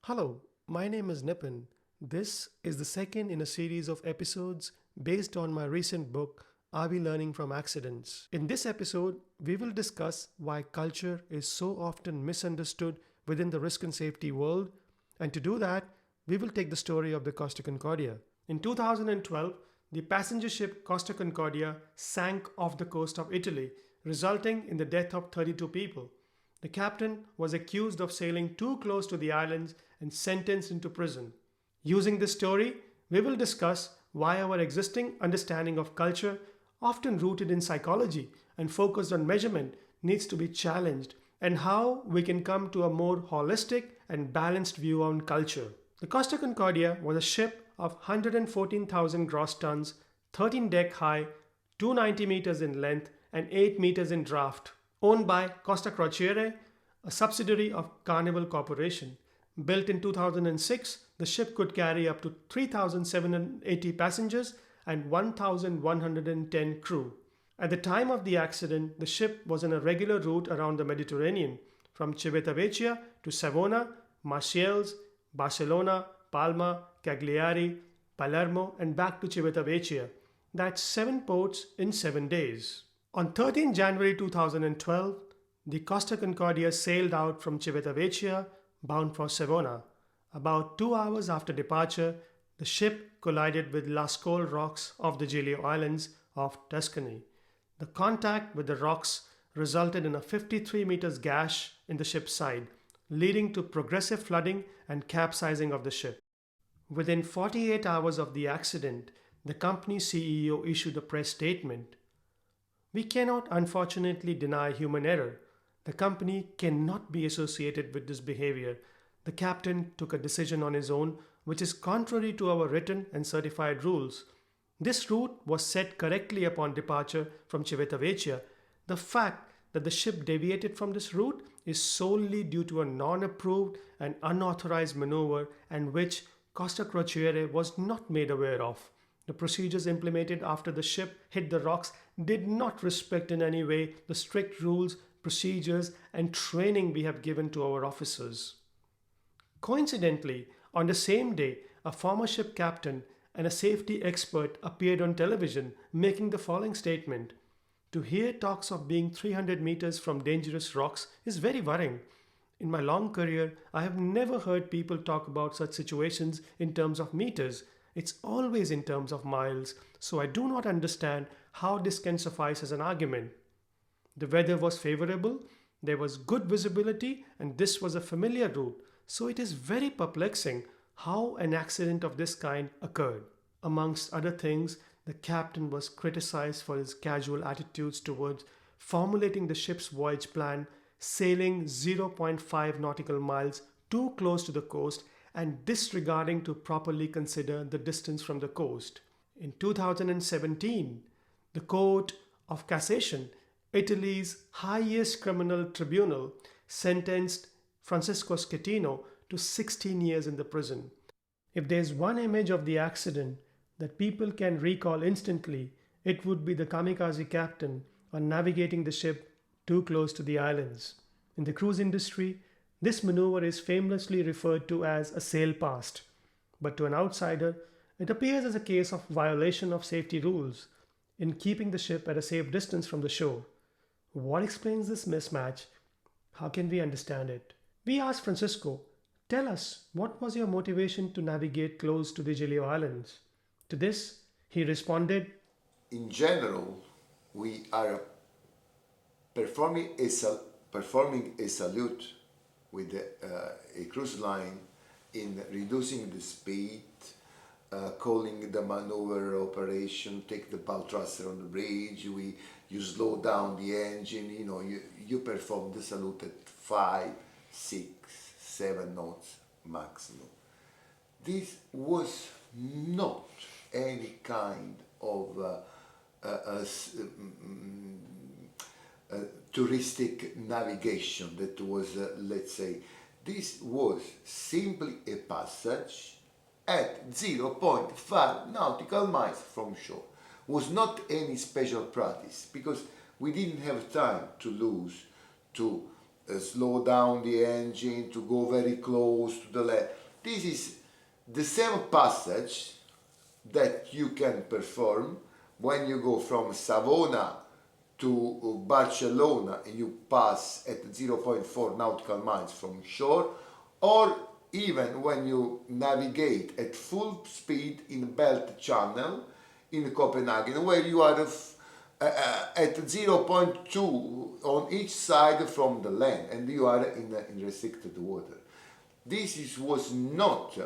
Hello, my name is Nipin. This is the second in a series of episodes based on my recent book, Are We Learning from Accidents? In this episode, we will discuss why culture is so often misunderstood within the risk and safety world, and to do that, we will take the story of the Costa Concordia. In 2012, the passenger ship Costa Concordia sank off the coast of Italy, resulting in the death of 32 people. The captain was accused of sailing too close to the islands and sentenced into prison. Using this story, we will discuss why our existing understanding of culture, often rooted in psychology and focused on measurement, needs to be challenged, and how we can come to a more holistic and balanced view on culture. The Costa Concordia was a ship of 114,000 gross tons, 13 deck high, 290 meters in length, and 8 meters in draft, owned by Costa Crociere, a subsidiary of Carnival Corporation. Built in 2006, the ship could carry up to 3,780 passengers and 1,110 crew. At the time of the accident, the ship was on a regular route around the Mediterranean, from Civitavecchia to Savona, Marseilles, Barcelona, Palma, Cagliari, Palermo, and back to Civitavecchia. That's 7 ports in 7 days. On 13 January 2012, the Costa Concordia sailed out from Civitavecchia, bound for Savona. About 2 hours after departure, the ship collided with Lascaux rocks of the Giglio Islands of Tuscany. The contact with the rocks resulted in a 53 meters gash in the ship's side, leading to progressive flooding and capsizing of the ship. Within 48 hours of the accident, the company's CEO issued a press statement. We cannot unfortunately deny human error. The company cannot be associated with this behavior. The captain took a decision on his own, which is contrary to our written and certified rules. This route was set correctly upon departure from Civitavecchia. The fact that the ship deviated from this route is solely due to a non-approved and unauthorized maneuver and which Costa Crociere was not made aware of. The procedures implemented after the ship hit the rocks did not respect in any way the strict rules, procedures, and training we have given to our officers. Coincidentally, on the same day, a former ship captain and a safety expert appeared on television making the following statement. To hear talks of being 300 meters from dangerous rocks is very worrying. In my long career, I have never heard people talk about such situations in terms of meters. It's always in terms of miles, so I do not understand how this can suffice as an argument. The weather was favorable, there was good visibility, and this was a familiar route, so it is very perplexing how an accident of this kind occurred. Amongst other things, the captain was criticized for his casual attitudes towards formulating the ship's voyage plan, sailing 0 0.5 nautical miles too close to the coast, and disregarding to properly consider the distance from the coast. In 2017, the Court of Cassation, Italy's highest criminal tribunal, sentenced Francesco Schettino to 16 years in the prison. If there's one image of the accident that people can recall instantly, it would be the kamikaze captain on navigating the ship too close to the islands. In the cruise industry, this maneuver is famously referred to as a sail past, but to an outsider, it appears as a case of violation of safety rules in keeping the ship at a safe distance from the shore. What explains this mismatch? How can we understand it? We asked Francisco, tell us, what was your motivation to navigate close to the Giglio Islands? To this, he responded, in general, we are performing a salute with a cruise line in reducing the speed, calling the maneuver operation, take the bow thruster on the bridge, you slow down the engine, you perform the salute at 5, 6, 7 knots maximum. This was not any kind of touristic navigation that was, let's say, this was simply a passage at 0.5 nautical miles from shore. Was not any special practice because we didn't have time to lose to slow down the engine, to go very close to the land. This is the same passage that you can perform when you go from Savona to Barcelona and you pass at zero point 0.4 nautical miles from shore, or even when you navigate at full speed in Belt Channel in Copenhagen, where you are at zero point 0.2 on each side from the land and you are in restricted water. Was not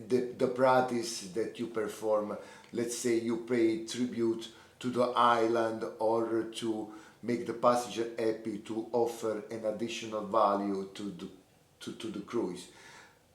the practice that you perform. Let's say you pay tribute to the island or to make the passenger happy, to offer an additional value to the cruise.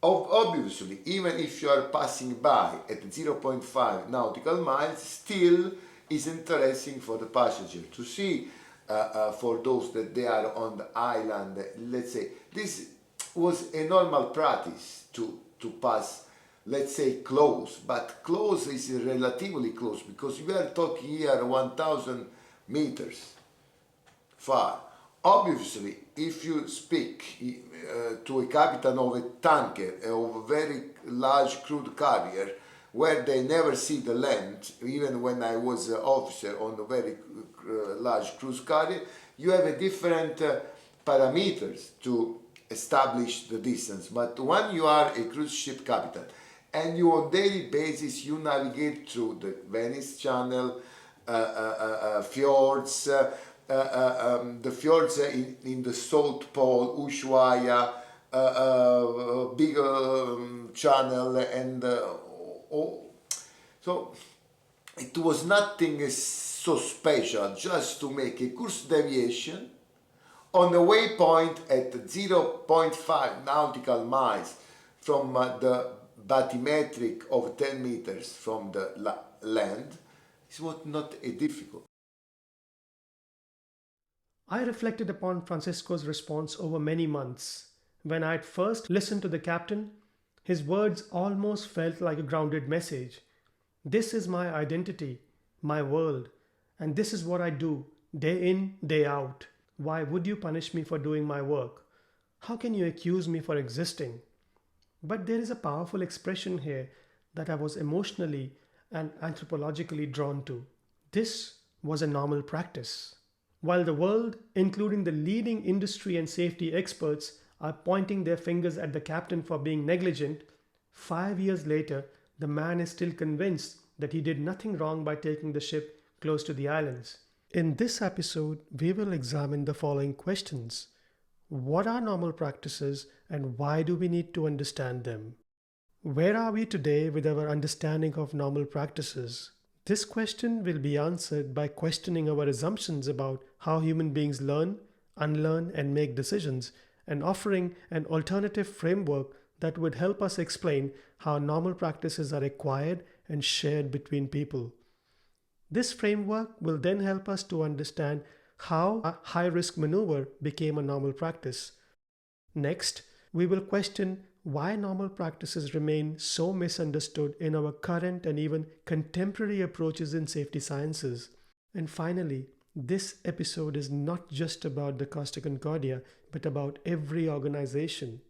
Obviously, even if you are passing by at zero point 0.5 nautical miles, still is interesting for the passenger to see. For those that they are on the island, let's say this was a normal practice to pass, let's say, close, but close is relatively close because we are talking here 1,000 meters far. Obviously, if you speak to a captain of a tanker, of a very large crude carrier, where they never see the land, even when I was an officer on a very large cruise carrier, you have a different parameters to establish the distance. But when you are a cruise ship captain and you on daily basis you navigate through the Venice Channel, fjords, the fjords in the South Pole, Ushuaia, big channel, and so it was nothing so special, just to make a course deviation on a waypoint at zero point 0.5 nautical miles from the bathymetric of 10 meters from the land. It was not a difficult. I reflected upon Francisco's response over many months. When I had first listened to the captain, his words almost felt like a grounded message. This is my identity, my world, and this is what I do, day in, day out. Why would you punish me for doing my work? How can you accuse me for existing? But there is a powerful expression here that I was emotionally and anthropologically drawn to. This was a normal practice. While the world, including the leading industry and safety experts, are pointing their fingers at the captain for being negligent, 5 years later, the man is still convinced that he did nothing wrong by taking the ship close to the islands. In this episode, we will examine the following questions. What are normal practices and why do we need to understand them? Where are we today with our understanding of normal practices? This question will be answered by questioning our assumptions about how human beings learn, unlearn, and make decisions, and offering an alternative framework that would help us explain how normal practices are acquired and shared between people. This framework will then help us to understand how a high-risk maneuver became a normal practice. Next, we will question why normal practices remain so misunderstood in our current and even contemporary approaches in safety sciences. And finally, this episode is not just about the Costa Concordia, but about every organization.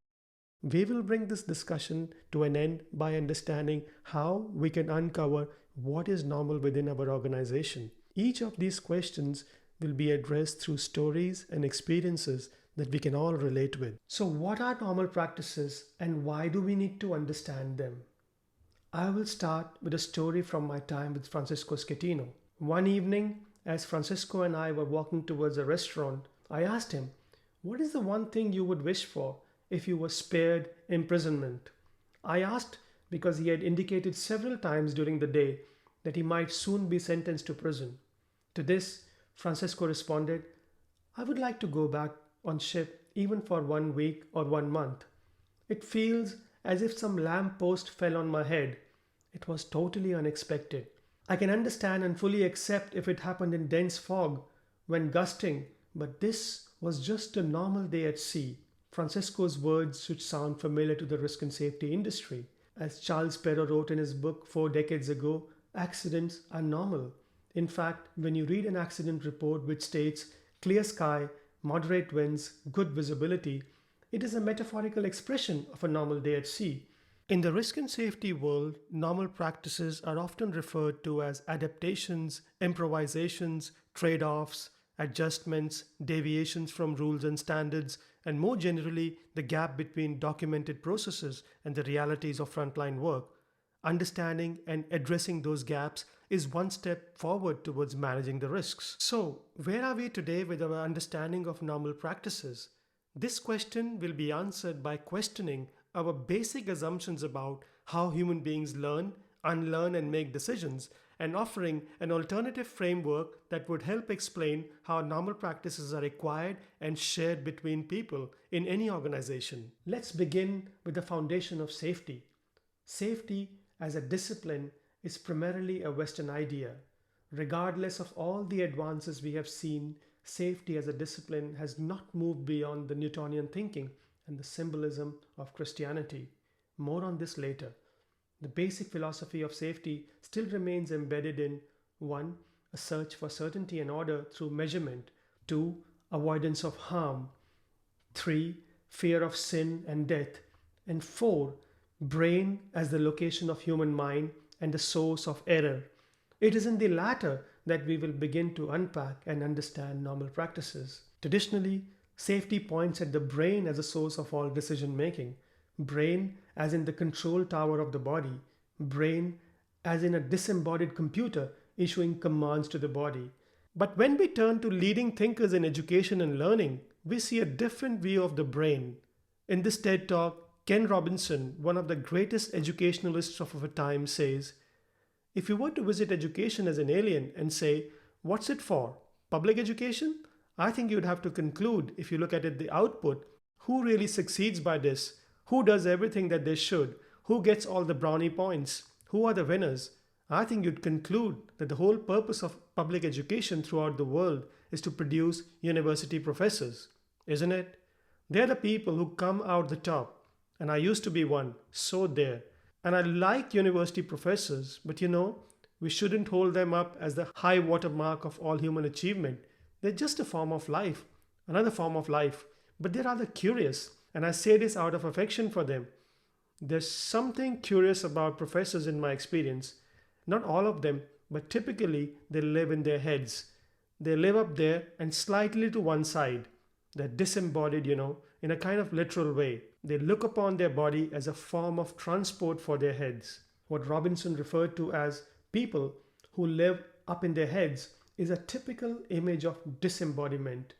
We will bring this discussion to an end by understanding how we can uncover what is normal within our organization. Each of these questions will be addressed through stories and experiences that we can all relate with. So what are normal practices and why do we need to understand them? I will start with a story from my time with Francisco Schettino. One evening, as Francisco and I were walking towards a restaurant, I asked him, "What is the one thing you would wish for if you were spared imprisonment?" I asked because he had indicated several times during the day that he might soon be sentenced to prison. To this, Francisco responded, "I would like to go back on ship even for 1 week or 1 month. It feels as if some lamppost fell on my head. It was totally unexpected. I can understand and fully accept if it happened in dense fog when gusting, but this was just a normal day at sea." Francisco's words should sound familiar to the risk and safety industry. As Charles Perrow wrote in his book 4 decades ago, accidents are normal. In fact, when you read an accident report which states clear sky, moderate winds, good visibility, it is a metaphorical expression of a normal day at sea. In the risk and safety world, normal practices are often referred to as adaptations, improvisations, trade offs, adjustments, deviations from rules and standards, and more generally, the gap between documented processes and the realities of frontline work. Understanding and addressing those gaps is one step forward towards managing the risks. So, where are we today with our understanding of normal practices? This question will be answered by questioning our basic assumptions about how human beings learn, unlearn, and make decisions, and offering an alternative framework that would help explain how normal practices are acquired and shared between people in any organization. Let's begin with the foundation of safety. Safety as a discipline is primarily a Western idea. Regardless of all the advances we have seen, safety as a discipline has not moved beyond the Newtonian thinking and the symbolism of Christianity. More on this later. The basic philosophy of safety still remains embedded in 1. A search for certainty and order through measurement, 2. Avoidance of harm, 3. Fear of sin and death, and 4. Brain as the location of human mind and the source of error. It is in the latter that we will begin to unpack and understand normal practices. Traditionally, safety points at the brain as a source of all decision making. Brain as in the control tower of the body. Brain as in a disembodied computer issuing commands to the body. But when we turn to leading thinkers in education and learning, we see a different view of the brain. In this TED Talk, Ken Robinson, one of the greatest educationalists of our time, says, "If you were to visit education as an alien and say, 'What's it for? Public education?' I think you'd have to conclude, if you look at it, the output, who really succeeds by this? Who does everything that they should? Who gets all the brownie points? Who are the winners?" I think you'd conclude that the whole purpose of public education throughout the world is to produce university professors, isn't it? They're the people who come out the top. And I used to be one, so there. And I like university professors, but we shouldn't hold them up as the high watermark of all human achievement. They're just a form of life, another form of life, but they're rather curious, and I say this out of affection for them. There's something curious about professors in my experience. Not all of them, but typically they live in their heads. They live up there and slightly to one side. They're disembodied, in a kind of literal way. They look upon their body as a form of transport for their heads. What Robinson referred to as people who live up in their heads is a typical image of disembodiment.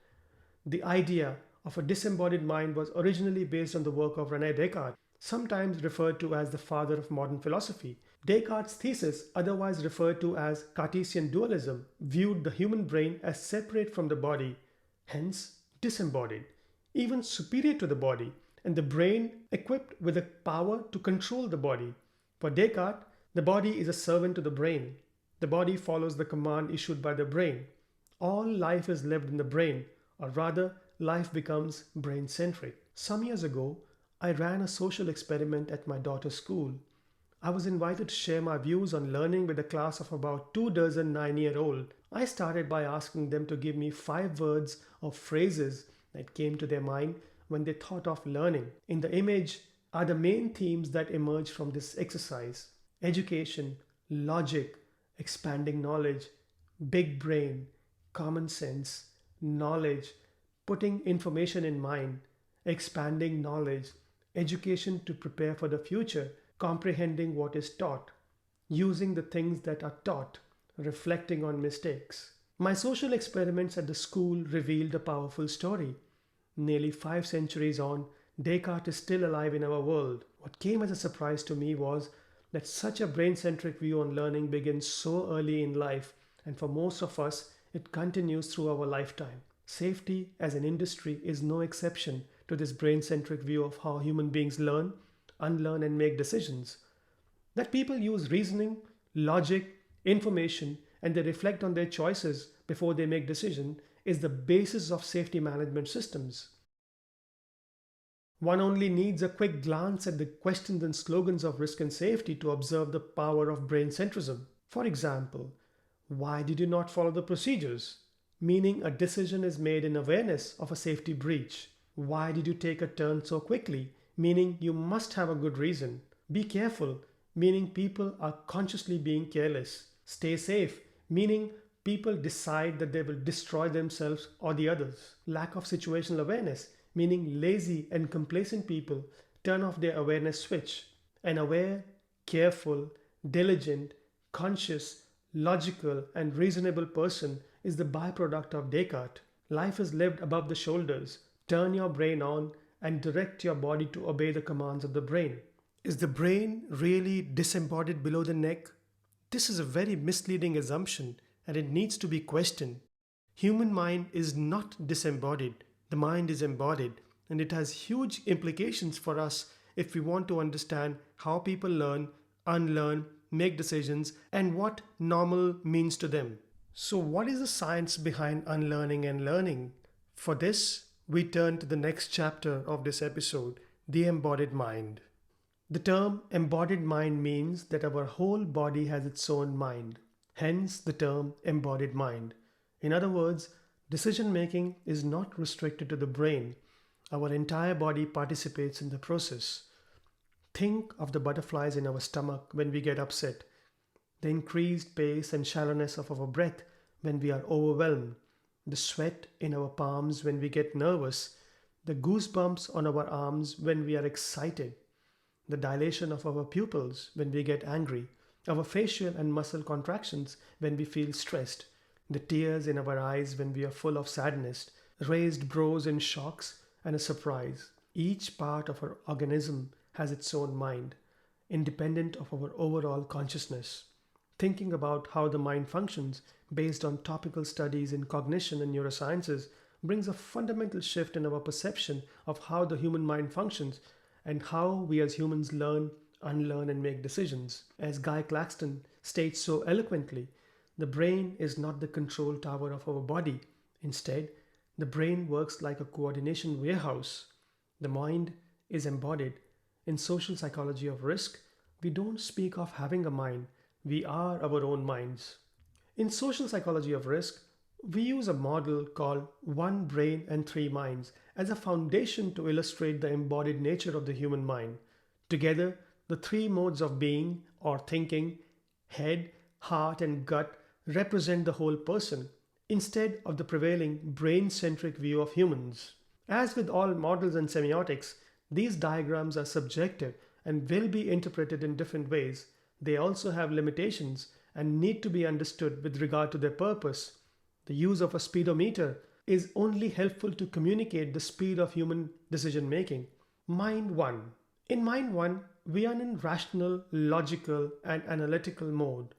The idea of a disembodied mind was originally based on the work of René Descartes, sometimes referred to as the father of modern philosophy. Descartes' thesis, otherwise referred to as Cartesian dualism, viewed the human brain as separate from the body, hence disembodied, even superior to the body, and the brain equipped with the power to control the body. For Descartes, the body is a servant to the brain. The body follows the command issued by the brain. All life is lived in the brain, or rather, life becomes brain-centric. Some years ago, I ran a social experiment at my daughter's school. I was invited to share my views on learning with a class of about 24 9-year-olds. I started by asking them to give me 5 words or phrases that came to their mind when they thought of learning. In the image are the main themes that emerge from this exercise: education, logic, expanding knowledge, big brain, common sense, knowledge, putting information in mind, expanding knowledge, education to prepare for the future, comprehending what is taught, using the things that are taught, reflecting on mistakes. My social experiments at the school revealed a powerful story. Nearly 5 centuries on, Descartes is still alive in our world. What came as a surprise to me was that such a brain-centric view on learning begins so early in life, and for most of us, it continues through our lifetime. Safety as an industry is no exception to this brain-centric view of how human beings learn, unlearn, and make decisions. That people use reasoning, logic, information, and they reflect on their choices before they make decisions is the basis of safety management systems. One only needs a quick glance at the questions and slogans of risk and safety to observe the power of brain centrism. For example, why did you not follow the procedures? meaning a decision is made in awareness of a safety breach. Why did you take a turn so quickly? Meaning you must have a good reason. Be careful, meaning people are consciously being careless. Stay safe, meaning people decide that they will destroy themselves or the others. Lack of situational awareness, meaning lazy and complacent people turn off their awareness switch. An aware, careful, diligent, conscious, logical, and reasonable person is the byproduct of Descartes. Life is lived above the shoulders. Turn your brain on and direct your body to obey the commands of the brain. Is the brain really disembodied below the neck? This is a very misleading assumption and it needs to be questioned. Human mind is not disembodied. The mind is embodied and it has huge implications for us if we want to understand how people learn, unlearn, make decisions, and what normal means to them. So, what is the science behind unlearning and learning? For this, we turn to the next chapter of this episode, the embodied mind. The term embodied mind means that our whole body has its own mind, hence the term embodied mind. In other words, decision making is not restricted to the brain. Our entire body participates in the process. Think of the butterflies in our stomach when we get upset, the increased pace and shallowness of our breath when we are overwhelmed, the sweat in our palms when we get nervous, the goosebumps on our arms when we are excited, the dilation of our pupils when we get angry, our facial and muscle contractions when we feel stressed, the tears in our eyes when we are full of sadness, raised brows in shocks and a surprise. Each part of our organism has its own mind, independent of our overall consciousness. Thinking about how the mind functions based on topical studies in cognition and neurosciences brings a fundamental shift in our perception of how the human mind functions and how we as humans learn, unlearn, and make decisions. As Guy Claxton states so eloquently, the brain is not the control tower of our body. Instead, the brain works like a coordination warehouse. The mind is embodied. In social psychology of risk, we don't speak of having a mind, we are our own minds. In social psychology of risk, we use a model called one brain and three minds as a foundation to illustrate the embodied nature of the human mind. Together, the three modes of being or thinking, head, heart, and gut, represent the whole person instead of the prevailing brain-centric view of humans. As with all models and semiotics, these diagrams are subjective and will be interpreted in different ways. They also have limitations and need to be understood with regard to their purpose. The use of a speedometer is only helpful to communicate the speed of human decision making. Mind 1. In Mind 1, we are in rational, logical, and analytical mode.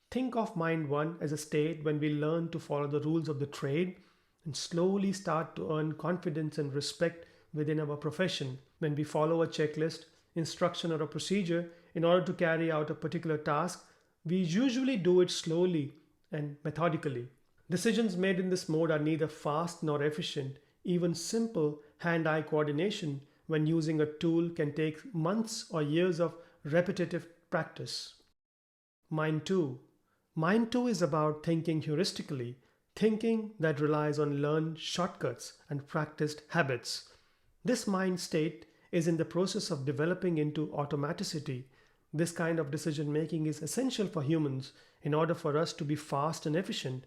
Think of Mind 1 as a state when we learn to follow the rules of the trade and slowly start to earn confidence and respect within our profession. When we follow a checklist, instruction, or a procedure in order to carry out a particular task, we usually do it slowly and methodically. Decisions made in this mode are neither fast nor efficient. Even simple hand-eye coordination when using a tool can take months or years of repetitive practice. Mind 2. Mind 2 is about thinking heuristically, thinking that relies on learned shortcuts and practiced habits. This mind state is in the process of developing into automaticity. This kind of decision making is essential for humans in order for us to be fast and efficient.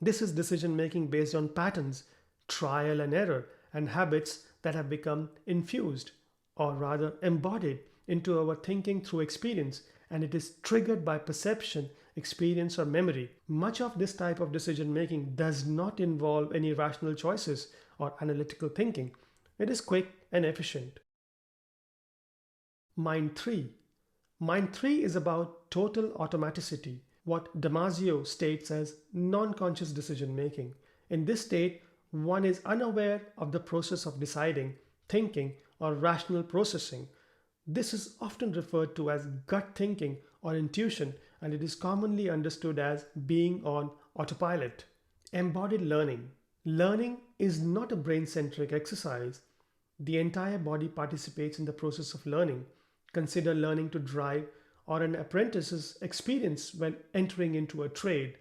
This is decision making based on patterns, trial and error, and habits that have become infused, or rather embodied, into our thinking through experience, and it is triggered by perception, experience, or memory. Much of this type of decision making does not involve any rational choices or analytical thinking. It is quick and efficient. Mind 3. Mind 3 is about total automaticity, what Damasio states as non-conscious decision making. In this state, one is unaware of the process of deciding, thinking, or rational processing. This is often referred to as gut thinking or intuition, and it is commonly understood as being on autopilot. Embodied learning. Learning is not a brain-centric exercise. The entire body participates in the process of learning. Consider learning to drive or an apprentice's experience when entering into a trade.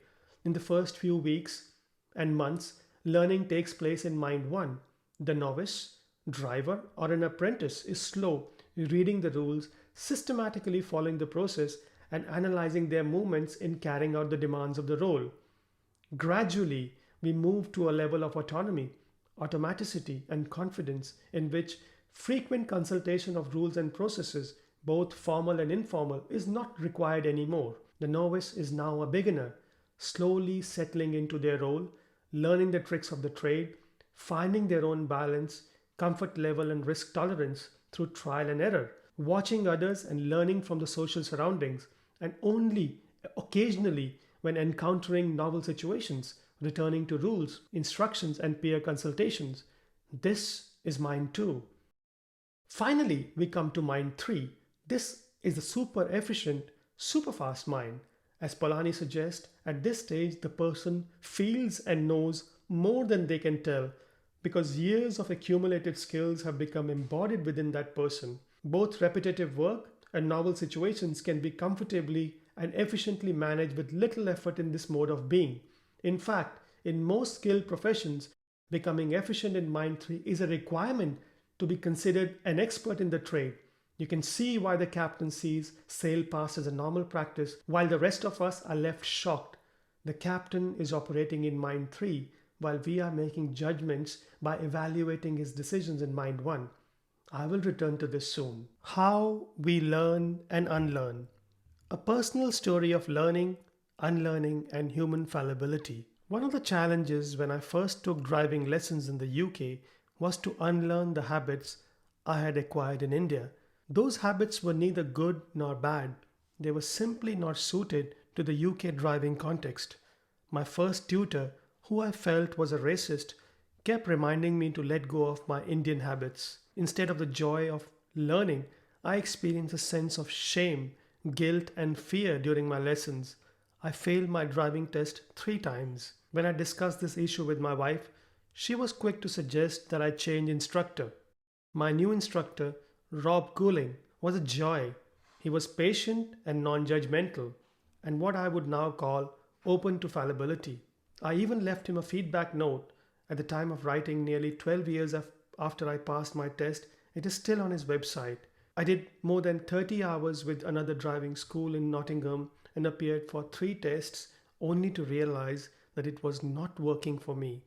In the first few weeks, and months, learning takes place in mind 1. The novice, driver, or an apprentice is slow, reading the rules, systematically following the process, and analyzing their movements in carrying out the demands of the role. Gradually, we move to a level of autonomy, automaticity, and confidence in which frequent consultation of rules and processes, both formal and informal, is not required anymore. The novice is now a beginner, slowly settling into their role, learning the tricks of the trade, finding their own balance, comfort level, and risk tolerance through trial and error, watching others and learning from the social surroundings, and only occasionally, when encountering novel situations, returning to rules, instructions, and peer consultations. This is mind 2. Finally, we come to mind 3. This is the super efficient, super fast mind. As Polanyi suggests, at this stage the person feels and knows more than they can tell because years of accumulated skills have become embodied within that person. Both repetitive work and novel situations can be comfortably and efficiently managed with little effort in this mode of being. In fact, in most skilled professions, becoming efficient in mind 3 is a requirement to be considered an expert in the trade. You can see why the captain sees sail past as a normal practice while the rest of us are left shocked. The captain is operating in mind 3 while we are making judgments by evaluating his decisions in mind 1. I will return to this soon. How we learn and unlearn. A personal story of learning, unlearning, and human fallibility. One of the challenges when I first took driving lessons in the UK was to unlearn the habits I had acquired in India. Those habits were neither good nor bad. They were simply not suited to the UK driving context. My first tutor, who I felt was a racist, kept reminding me to let go of my Indian habits. Instead of the joy of learning, I experienced a sense of shame, guilt, and fear during my lessons. I failed my driving test 3 times. When I discussed this issue with my wife, she was quick to suggest that I change instructor. My new instructor, Rob Cooling, was a joy. He was patient and non-judgmental, and what I would now call open to fallibility. I even left him a feedback note. At the time of writing, nearly 12 years after I passed my test, it is still on his website. I did more than 30 hours with another driving school in Nottingham and appeared for 3 tests only to realize that it was not working for me.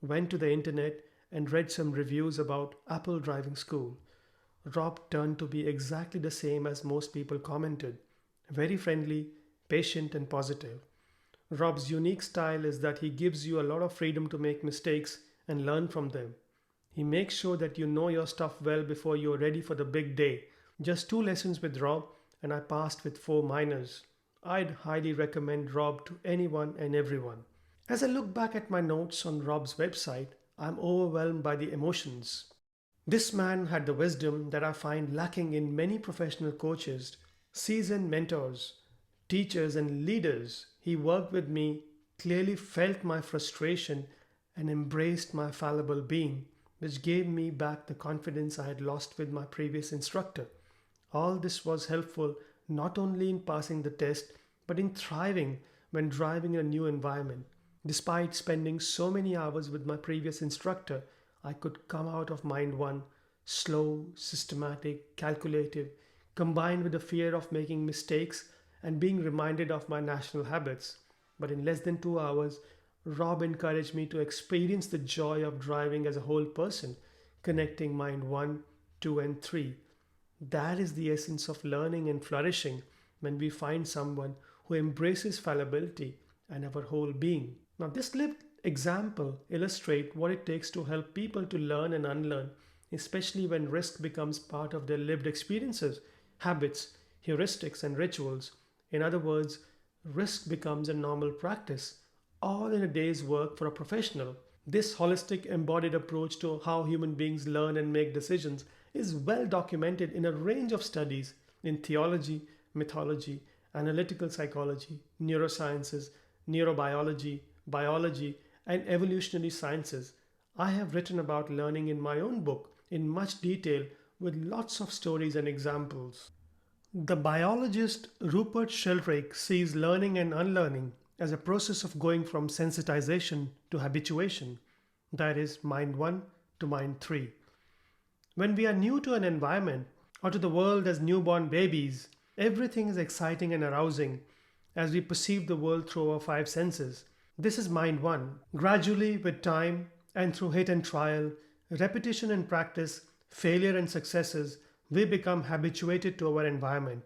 Went to the internet and read some reviews about Apple Driving School. Rob turned to be exactly the same as most people commented. Very friendly, patient, and positive. Rob's unique style is that he gives you a lot of freedom to make mistakes and learn from them. He makes sure that you know your stuff well before you're ready for the big day. Just 2 lessons with Rob and I passed with 4 minors. I'd highly recommend Rob to anyone and everyone. As I look back at my notes on Rob's website, I'm overwhelmed by the emotions. This man had the wisdom that I find lacking in many professional coaches, seasoned mentors, teachers, and leaders. He worked with me, clearly felt my frustration, and embraced my fallible being, which gave me back the confidence I had lost with my previous instructor. All this was helpful not only in passing the test, but in thriving when driving in a new environment. Despite spending so many hours with my previous instructor, I could come out of mind 1 slow, systematic, calculative, combined with the fear of making mistakes and being reminded of my national habits. But in less than 2 hours, Rob encouraged me to experience the joy of driving as a whole person, connecting mind 1, 2, and 3. That is the essence of learning and flourishing when we find someone who embraces fallibility and our whole being. Now, this lived example illustrates what it takes to help people to learn and unlearn, especially when risk becomes part of their lived experiences, habits, heuristics, and rituals. In other words, risk becomes a normal practice, all in a day's work for a professional. This holistic embodied approach to how human beings learn and make decisions is well documented in a range of studies in theology, mythology, analytical psychology, neurosciences, neurobiology, biology, and evolutionary sciences. I have written about learning in my own book in much detail with lots of stories and examples. The biologist Rupert Sheldrake sees learning and unlearning as a process of going from sensitization to habituation, that is, mind 1 to mind 3. When we are new to an environment or to the world as newborn babies, everything is exciting and arousing as we perceive the world through our five senses. This is mind 1. Gradually, with time and through hit and trial, repetition and practice, failure and successes, we become habituated to our environment.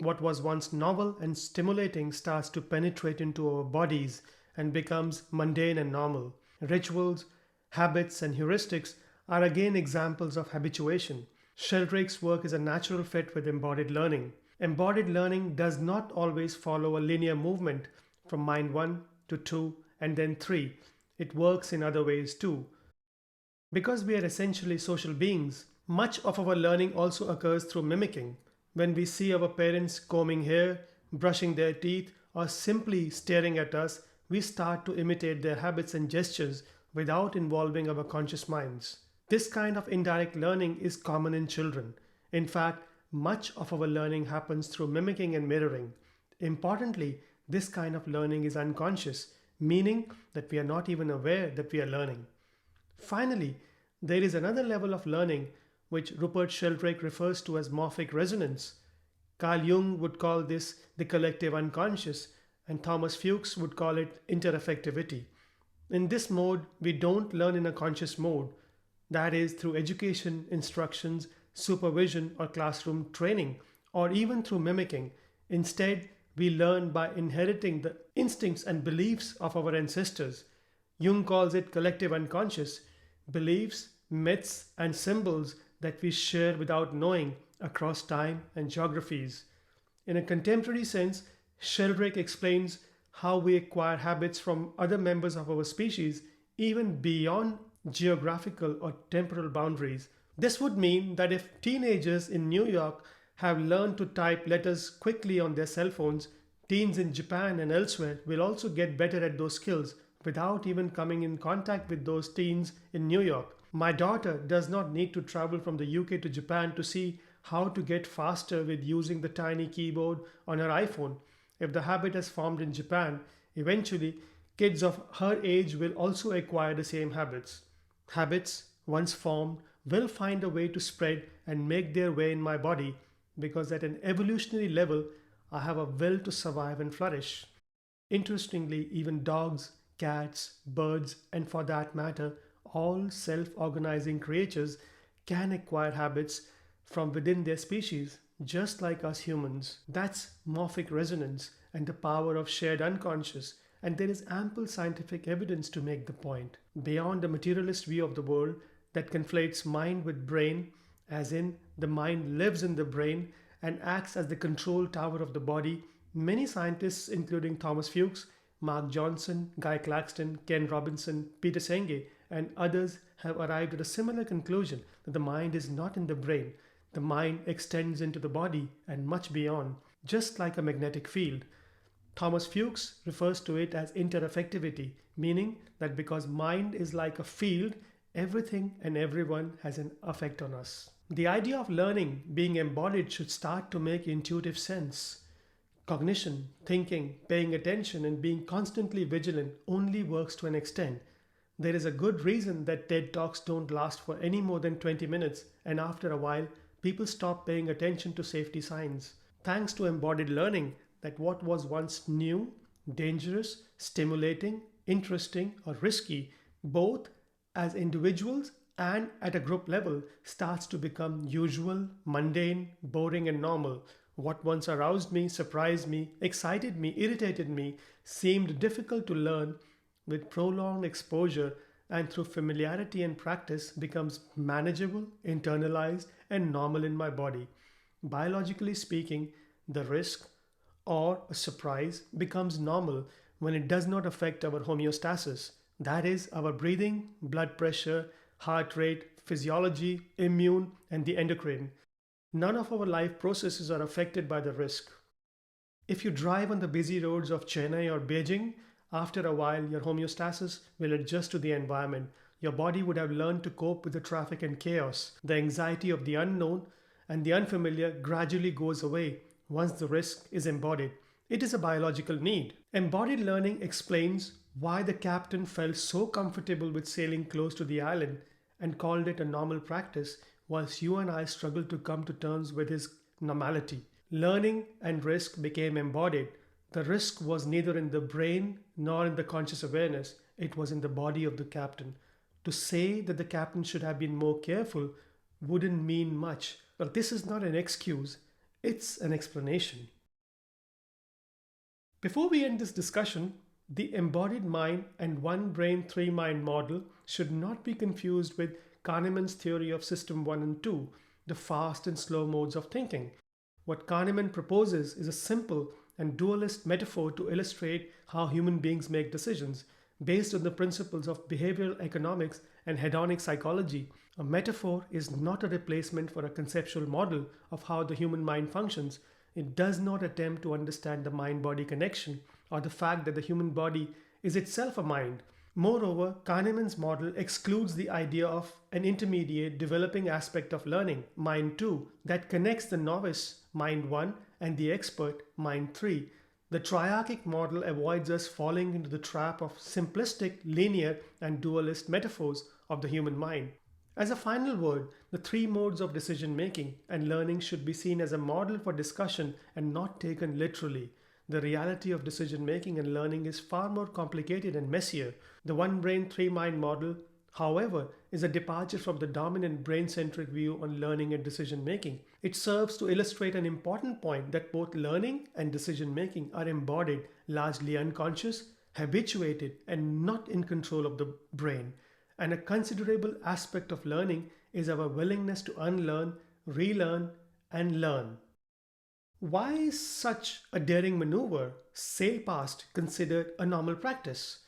What was once novel and stimulating starts to penetrate into our bodies and becomes mundane and normal. Rituals, habits, and heuristics are again examples of habituation. Sheldrake's work is a natural fit with embodied learning. Embodied learning does not always follow a linear movement from mind 1 to 2 and then 3. It works in other ways too. Because we are essentially social beings, much of our learning also occurs through mimicking. When we see our parents combing hair, brushing their teeth, or simply staring at us, we start to imitate their habits and gestures without involving our conscious minds. This kind of indirect learning is common in children. In fact, much of our learning happens through mimicking and mirroring. Importantly, this kind of learning is unconscious, meaning that we are not even aware that we are learning. Finally, there is another level of learning which Rupert Sheldrake refers to as morphic resonance. Carl Jung would call this the collective unconscious, and Thomas Fuchs would call it interaffectivity. In this mode, we don't learn in a conscious mode, that is, through education, instructions, supervision, or classroom training, or even through mimicking. Instead, we learn by inheriting the instincts and beliefs of our ancestors. Jung calls it collective unconscious, beliefs, myths, and symbols that we share without knowing across time and geographies. In a contemporary sense, Sheldrake explains how we acquire habits from other members of our species even beyond geographical or temporal boundaries. This would mean that if teenagers in New York have learned to type letters quickly on their cell phones, teens in Japan and elsewhere will also get better at those skills without even coming in contact with those teens in New York. My daughter does not need to travel from the UK to Japan to see how to get faster with using the tiny keyboard on her iPhone. If the habit has formed in Japan, eventually kids of her age will also acquire the same habits. Habits, once formed, will find a way to spread and make their way in my body because at an evolutionary level, I have a will to survive and flourish. Interestingly, even dogs, cats, birds, and for that matter, all self-organizing creatures can acquire habits from within their species, just like us humans. That's morphic resonance and the power of shared unconscious, and there is ample scientific evidence to make the point. Beyond the materialist view of the world that conflates mind with brain, as in the mind lives in the brain and acts as the control tower of the body, many scientists including Thomas Fuchs, Mark Johnson, Guy Claxton, Ken Robinson, Peter Senge, and others have arrived at a similar conclusion that the mind is not in the brain. The mind extends into the body and much beyond, just like a magnetic field. Thomas Fuchs refers to it as interaffectivity, meaning that because mind is like a field, everything and everyone has an effect on us. The idea of learning being embodied should start to make intuitive sense. Cognition, thinking, paying attention, and being constantly vigilant only works to an extent. There is a good reason that TED Talks don't last for any more than 20 minutes, and after a while, people stop paying attention to safety signs. Thanks to embodied learning, that what was once new, dangerous, stimulating, interesting, or risky, both as individuals and at a group level, starts to become usual, mundane, boring, and normal. What once aroused me, surprised me, excited me, irritated me, seemed difficult to learn, with prolonged exposure and through familiarity and practice becomes manageable, internalized, and normal in my body. Biologically speaking, the risk or a surprise becomes normal when it does not affect our homeostasis, that is, our breathing, blood pressure, heart rate, physiology, immune, and the endocrine. None of our life processes are affected by the risk. If you drive on the busy roads of Chennai or Beijing, after a while your homeostasis will adjust to the environment. Your body would have learned to cope with the traffic and chaos. The anxiety of the unknown and the unfamiliar gradually goes away once the risk is embodied. It is a biological need. Embodied learning explains why the captain felt so comfortable with sailing close to the island and called it a normal practice, whilst you and I struggled to come to terms with his normality. Learning and risk became embodied. The risk was neither in the brain nor in the conscious awareness, it was in the body of the captain. To say that the captain should have been more careful wouldn't mean much, but this is not an excuse, it's an explanation. Before we end this discussion, the embodied mind and one brain, three mind model should not be confused with Kahneman's theory of system 1 and 2, the fast and slow modes of thinking. What Kahneman proposes is a simple and dualist metaphor to illustrate how human beings make decisions based on the principles of behavioral economics and hedonic psychology. A metaphor is not a replacement for a conceptual model of how the human mind functions. It does not attempt to understand the mind-body connection or the fact that the human body is itself a mind. Moreover, Kahneman's model excludes the idea of an intermediate developing aspect of learning, mind 2, that connects the novice, mind 1, and the expert, mind 3. The triarchic model avoids us falling into the trap of simplistic, linear, and dualist metaphors of the human mind. As a final word, the three modes of decision making and learning should be seen as a model for discussion and not taken literally. The reality of decision making and learning is far more complicated and messier. The one brain, three mind model, however, is a departure from the dominant brain-centric view on learning and decision making. It serves to illustrate an important point that both learning and decision making are embodied, largely unconscious, habituated, and not in control of the brain. And a considerable aspect of learning is our willingness to unlearn, relearn, and learn. Why is such a daring maneuver, sail past, considered a normal practice?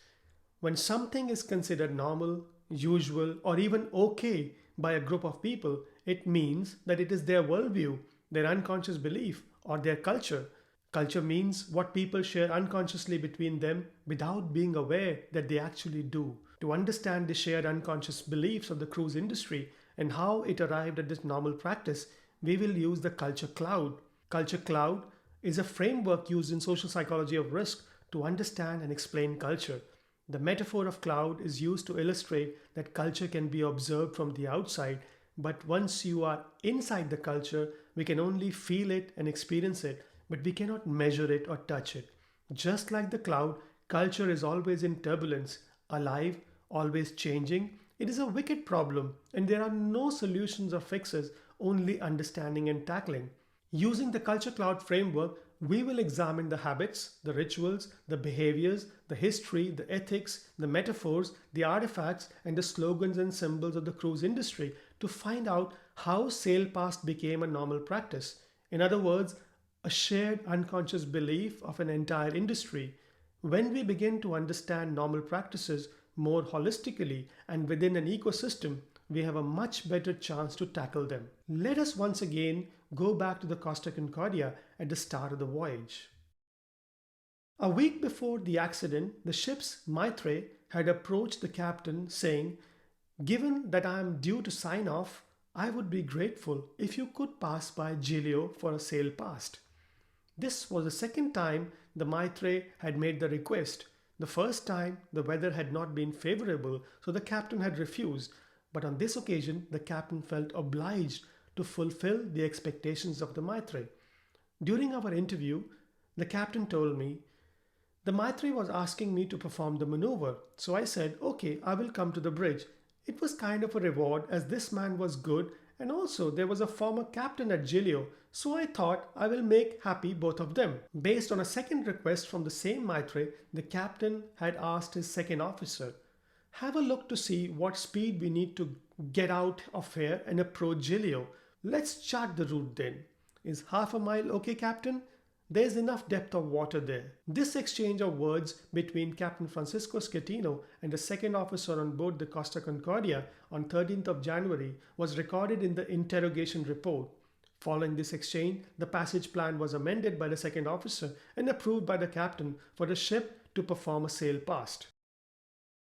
When something is considered normal, usual, or even okay by a group of people, it means that it is their worldview, their unconscious belief, or their culture. Culture means what people share unconsciously between them without being aware that they actually do. To understand the shared unconscious beliefs of the cruise industry and how it arrived at this normal practice, we will use the culture cloud. Culture cloud is a framework used in social psychology of risk to understand and explain culture. The metaphor of cloud is used to illustrate that culture can be observed from the outside, but once you are inside the culture, we can only feel it and experience it, but we cannot measure it or touch it. Just like the cloud, culture is always in turbulence, alive, always changing. It is a wicked problem, and there are no solutions or fixes, only understanding and tackling. Using the culture cloud framework, we will examine the habits, the rituals, the behaviors, the history, the ethics, the metaphors, the artifacts, and the slogans and symbols of the cruise industry to find out how sail past became a normal practice. In other words, a shared unconscious belief of an entire industry. When we begin to understand normal practices more holistically and within an ecosystem, we have a much better chance to tackle them. Let us once again go back to the Costa Concordia at the start of the voyage. A week before the accident, the ship's maitre had approached the captain saying, "Given that I am due to sign off, I would be grateful if you could pass by Giglio for a sail past." This was the second time the maitre had made the request. The first time, the weather had not been favorable, so the captain had refused. But on this occasion, the captain felt obliged to fulfill the expectations of the maitre. During our interview, the captain told me, "The maitre was asking me to perform the maneuver, so I said, okay, I will come to the bridge." It was kind of a reward as this man was good, and also there was a former captain at Giglio, so I thought I will make happy both of them. Based on a second request from the same maitre, the captain had asked his second officer, "Have a look to see what speed we need to get out of here and approach Giglio. Let's chart the route then. Is half a mile okay, Captain? There's enough depth of water there." This exchange of words between Captain Francisco Schettino and the second officer on board the Costa Concordia on 13th of January was recorded in the interrogation report. Following this exchange, the passage plan was amended by the second officer and approved by the captain for the ship to perform a sail past.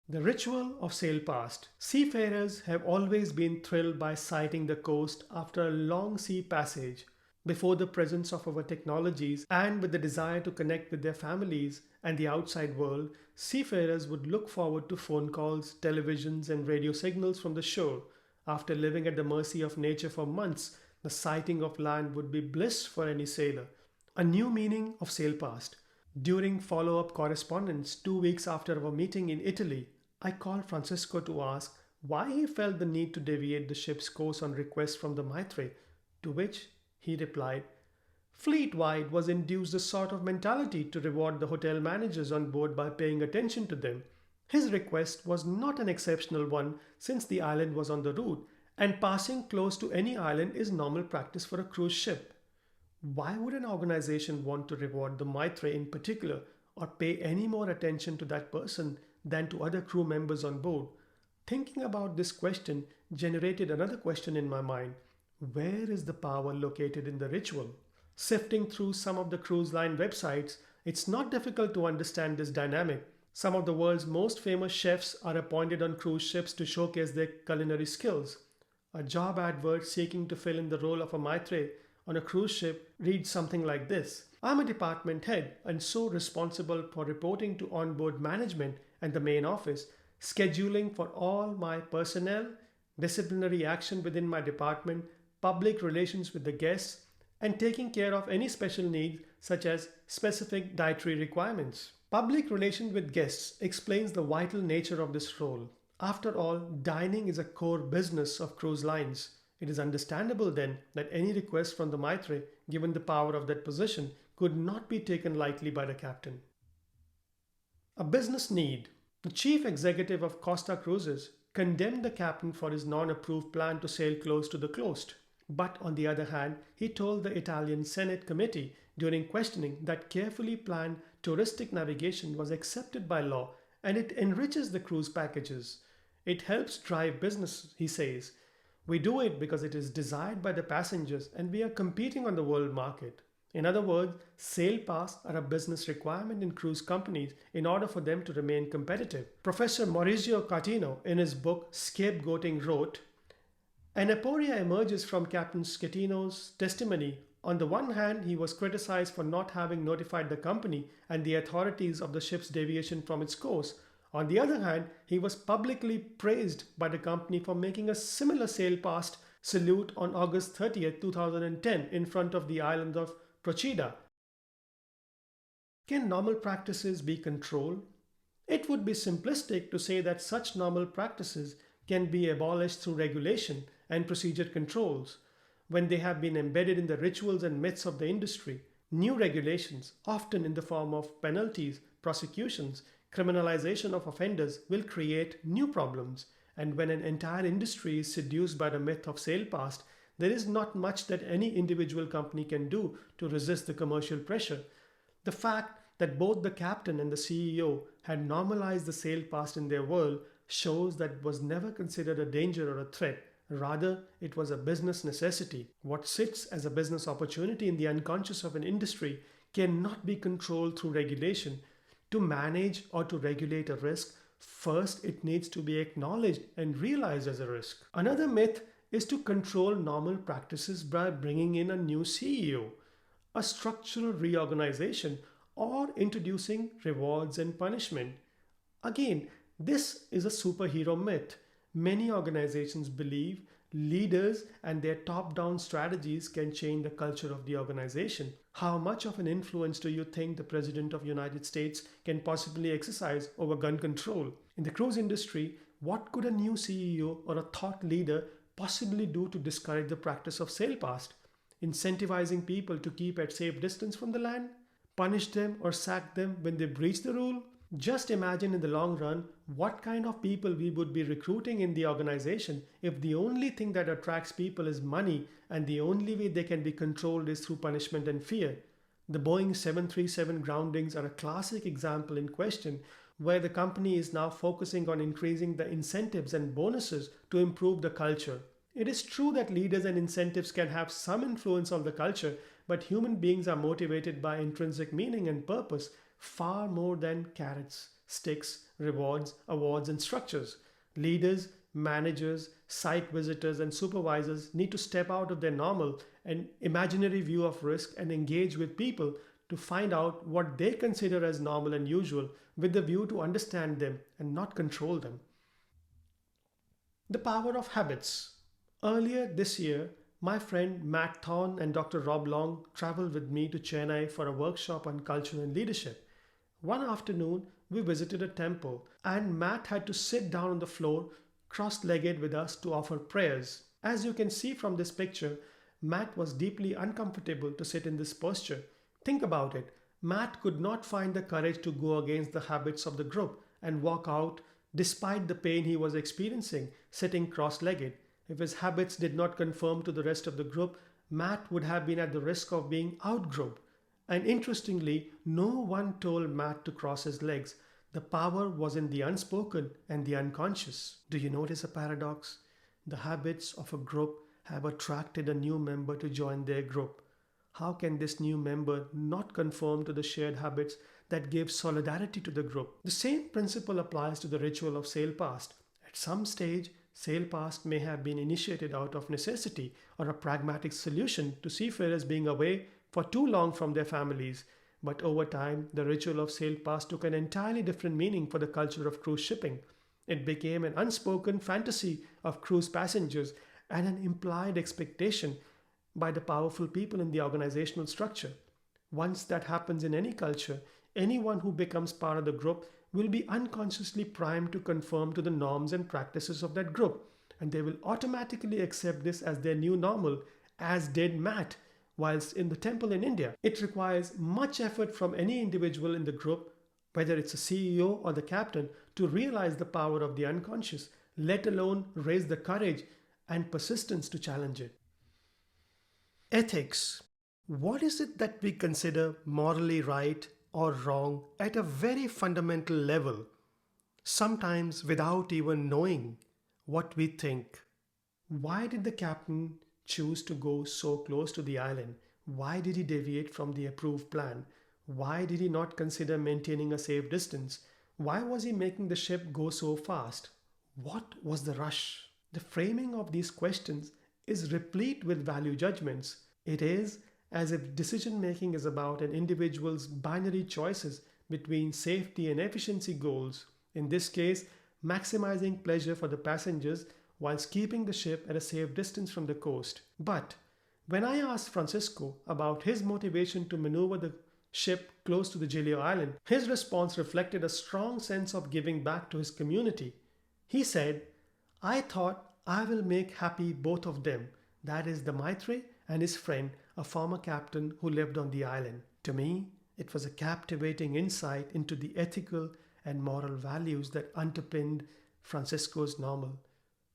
The ritual of sail past. Seafarers have always been thrilled by sighting the coast after a long sea passage. Before the presence of our technologies and with the desire to connect with their families and the outside world, seafarers would look forward to phone calls, televisions, and radio signals from the shore. After living at the mercy of nature for months, the sighting of land would be bliss for any sailor. A new meaning of sail past. During follow up correspondence 2 weeks after our meeting in Italy, I called Francisco to ask why he felt the need to deviate the ship's course on request from the Maitre, to which he replied, Fleet wide was induced a sort of mentality to reward the hotel managers on board by paying attention to them. His request was not an exceptional one since the island was on the route, and passing close to any island is normal practice for a cruise ship. Why would an organization want to reward the Maitre in particular or pay any more attention to that person than to other crew members on board? Thinking about this question generated another question in my mind. Where is the power located in the ritual? Sifting through some of the cruise line websites, it's not difficult to understand this dynamic. Some of the world's most famous chefs are appointed on cruise ships to showcase their culinary skills. A job advert seeking to fill in the role of a maitre on a cruise ship reads something like this. I'm a department head and so responsible for reporting to onboard management and the main office, scheduling for all my personnel, disciplinary action within my department, public relations with the guests, and taking care of any special needs such as specific dietary requirements. Public relations with guests explains the vital nature of this role. After all, dining is a core business of cruise lines. It is understandable then that any request from the maitre, given the power of that position, could not be taken lightly by the captain. A business need. The chief executive of Costa Cruises condemned the captain for his non-approved plan to sail close to the coast. But on the other hand, he told the Italian Senate committee during questioning that carefully planned touristic navigation was accepted by law and it enriches the cruise packages. It helps drive business, he says. We do it because it is desired by the passengers and we are competing on the world market. In other words, sail pass are a business requirement in cruise companies in order for them to remain competitive. Professor Maurizio Catino, in his book Scapegoating, wrote, An aporia emerges from Captain Scatino's testimony. On the one hand, he was criticized for not having notified the company and the authorities of the ship's deviation from its course. On the other hand, he was publicly praised by the company for making a similar sail past salute on August 30th, 2010 in front of the island of Procida. Can normal practices be controlled? It would be simplistic to say that such normal practices can be abolished through regulation and procedure controls. When they have been embedded in the rituals and myths of the industry, new regulations, often in the form of penalties, prosecutions, criminalization of offenders, will create new problems. And when an entire industry is seduced by the myth of sail past, there is not much that any individual company can do to resist the commercial pressure. The fact that both the captain and the CEO had normalized the sail past in their world shows that it was never considered a danger or a threat. Rather, it was a business necessity. What sits as a business opportunity in the unconscious of an industry cannot be controlled through regulation. To manage or to regulate a risk, first it needs to be acknowledged and realized as a risk. Another myth is to control normal practices by bringing in a new CEO, a structural reorganization, or introducing rewards and punishment. Again, this is a superhero myth. Many organizations believe leaders and their top-down strategies can change the culture of the organization. How much of an influence do you think the President of the United States can possibly exercise over gun control? In the cruise industry, what could a new CEO or a thought leader possibly do to discourage the practice of sail past? Incentivizing people to keep at safe distance from the land? Punish them or sack them when they breach the rule? Just imagine in the long run what kind of people we would be recruiting in the organization if the only thing that attracts people is money and the only way they can be controlled is through punishment and fear. The Boeing 737 groundings are a classic example in question, where the company is now focusing on increasing the incentives and bonuses to improve the culture. It is true that leaders and incentives can have some influence on the culture, but human beings are motivated by intrinsic meaning and purpose far more than carrots, sticks, rewards, awards, and structures. Leaders, managers, site visitors, and supervisors need to step out of their normal an imaginary view of risk and engage with people to find out what they consider as normal and usual with the view to understand them and not control them. The power of habits. Earlier this year, my friend Matt Thorne and Dr. Rob Long traveled with me to Chennai for a workshop on culture and leadership. One afternoon, we visited a temple, and Matt had to sit down on the floor, cross legged with us to offer prayers. As you can see from this picture, Matt was deeply uncomfortable to sit in this posture. Think about it. Matt could not find the courage to go against the habits of the group and walk out despite the pain he was experiencing sitting cross legged. If his habits did not conform to the rest of the group, Matt would have been at the risk of being outgrouped. And interestingly, no one told Matt to cross his legs. The power was in the unspoken and the unconscious. Do you notice a paradox? The habits of a group have attracted a new member to join their group. How can this new member not conform to the shared habits that give solidarity to the group? The same principle applies to the ritual of sail past. At some stage, sail past may have been initiated out of necessity or a pragmatic solution to seafarers being away for too long from their families. But over time, the ritual of sail past took an entirely different meaning for the culture of cruise shipping. It became an unspoken fantasy of cruise passengers and an implied expectation by the powerful people in the organizational structure. Once that happens in any culture, anyone who becomes part of the group will be unconsciously primed to conform to the norms and practices of that group, and they will automatically accept this as their new normal, as did Matt whilst in the temple in India. It requires much effort from any individual in the group, whether it's a CEO or the captain, to realize the power of the unconscious, let alone raise the courage and persistence to challenge it. Ethics. What is it that we consider morally right or wrong at a very fundamental level, sometimes without even knowing what we think? Why did the captain choose to go so close to the island? Why did he deviate from the approved plan? Why did he not consider maintaining a safe distance? Why was he making the ship go so fast? What was the rush? The framing of these questions is replete with value judgments. It is as if decision making is about an individual's binary choices between safety and efficiency goals. In this case, maximizing pleasure for the passengers whilst keeping the ship at a safe distance from the coast. But when I asked Francisco about his motivation to maneuver the ship close to the Giglio Island, his response reflected a strong sense of giving back to his community. He said, "I thought I will make happy both of them, that is the Maitre and his friend, a former captain who lived on the island." To me, it was a captivating insight into the ethical and moral values that underpinned Francisco's normal.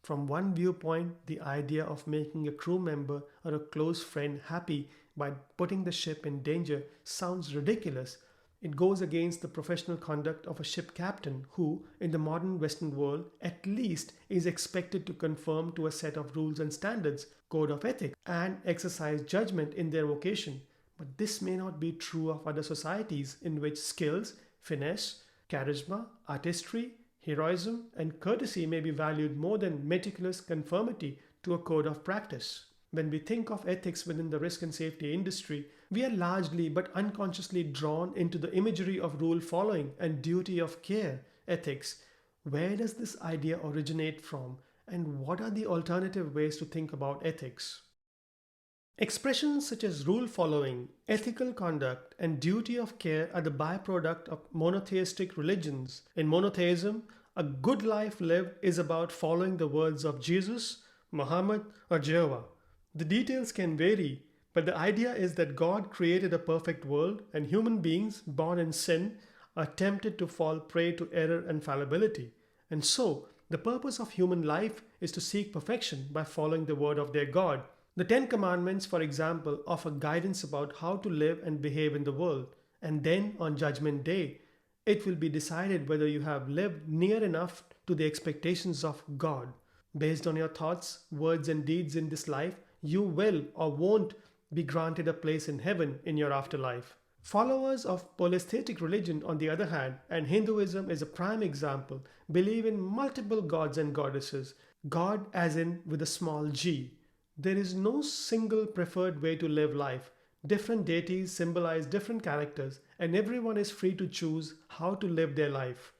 From one viewpoint, the idea of making a crew member or a close friend happy by putting the ship in danger sounds ridiculous. It goes against the professional conduct of a ship captain who, in the modern Western world, at least is expected to conform to a set of rules and standards, code of ethics, and exercise judgment in their vocation. But this may not be true of other societies in which skills, finesse, charisma, artistry, heroism, and courtesy may be valued more than meticulous conformity to a code of practice. When we think of ethics within the risk and safety industry, we are largely but unconsciously drawn into the imagery of rule following and duty of care ethics. Where does this idea originate from, and what are the alternative ways to think about ethics? Expressions such as rule following, ethical conduct, and duty of care are the byproduct of monotheistic religions. In monotheism, a good life lived is about following the words of Jesus, Muhammad, or Jehovah. The details can vary, but the idea is that God created a perfect world and human beings born in sin are tempted to fall prey to error and fallibility. And so, the purpose of human life is to seek perfection by following the word of their God. The Ten Commandments, for example, offer guidance about how to live and behave in the world. And then on Judgment Day, it will be decided whether you have lived near enough to the expectations of God. Based on your thoughts, words, and deeds in this life, you will or won't be granted a place in heaven in your afterlife. Followers of polytheistic religion, on the other hand, and Hinduism is a prime example, believe in multiple gods and goddesses. God as in with a small g. There is no single preferred way to live life. Different deities symbolize different characters, and everyone is free to choose how to live their life.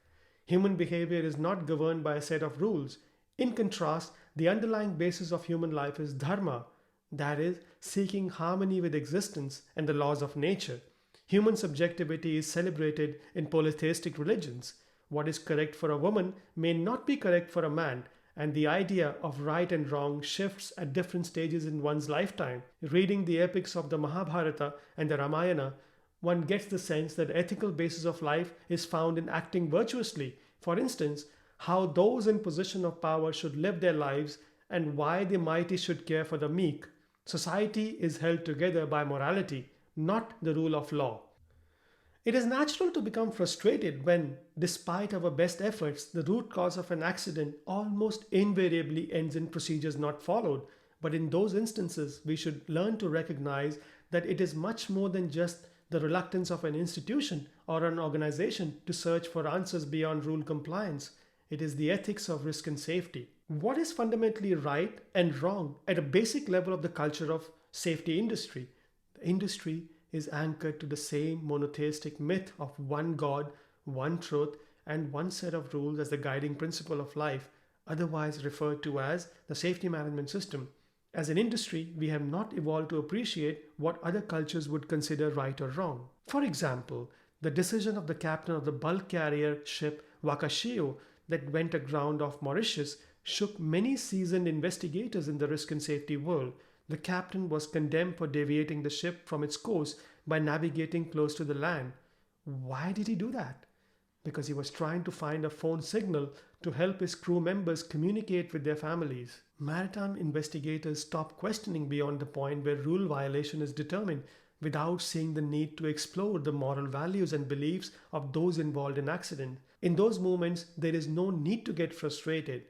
Human behavior is not governed by a set of rules. In contrast, the underlying basis of human life is dharma, that is, seeking harmony with existence and the laws of nature. Human subjectivity is celebrated in polytheistic religions. What is correct for a woman may not be correct for a man, and the idea of right and wrong shifts at different stages in one's lifetime. Reading the epics of the Mahabharata and the Ramayana, one gets the sense that the ethical basis of life is found in acting virtuously. For instance, how those in position of power should live their lives and why the mighty should care for the meek. Society is held together by morality, not the rule of law. It is natural to become frustrated when, despite our best efforts, the root cause of an accident almost invariably ends in procedures not followed. But in those instances, we should learn to recognize that it is much more than just the reluctance of an institution or an organization to search for answers beyond rule compliance. It is the ethics of risk and safety. What is fundamentally right and wrong at a basic level of the culture of safety industry? The industry is anchored to the same monotheistic myth of one God, one truth, and one set of rules as the guiding principle of life, otherwise referred to as the safety management system. As an industry, we have not evolved to appreciate what other cultures would consider right or wrong. For example, the decision of the captain of the bulk carrier ship Wakashio that went aground off Mauritius shook many seasoned investigators in the risk and safety world. The captain was condemned for deviating the ship from its course by navigating close to the land. Why did he do that? Because he was trying to find a phone signal to help his crew members communicate with their families. Maritime investigators stop questioning beyond the point where rule violation is determined without seeing the need to explore the moral values and beliefs of those involved in accident. In those moments, there is no need to get frustrated.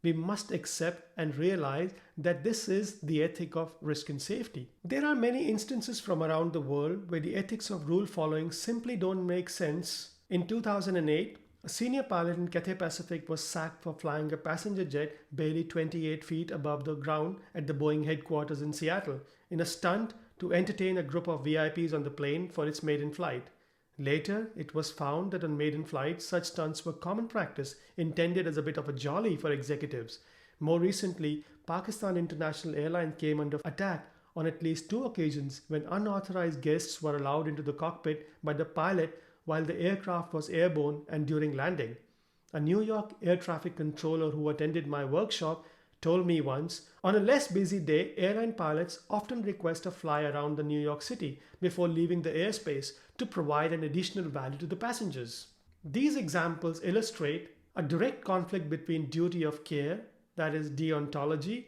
We must accept and realize that this is the ethic of risk and safety. There are many instances from around the world where the ethics of rule following simply don't make sense. In 2008, a senior pilot in Cathay Pacific was sacked for flying a passenger jet barely 28 feet above the ground at the Boeing headquarters in Seattle in a stunt to entertain a group of VIPs on the plane for its maiden flight. Later, it was found that on maiden flights, such stunts were common practice, intended as a bit of a jolly for executives. More recently, Pakistan International Airlines came under attack on at least 2 occasions when unauthorized guests were allowed into the cockpit by the pilot while the aircraft was airborne and during landing. A New York air traffic controller who attended my workshop told me once, on a less busy day, airline pilots often request a fly around the New York City before leaving the airspace to provide an additional value to the passengers. These examples illustrate a direct conflict between duty of care, that is deontology,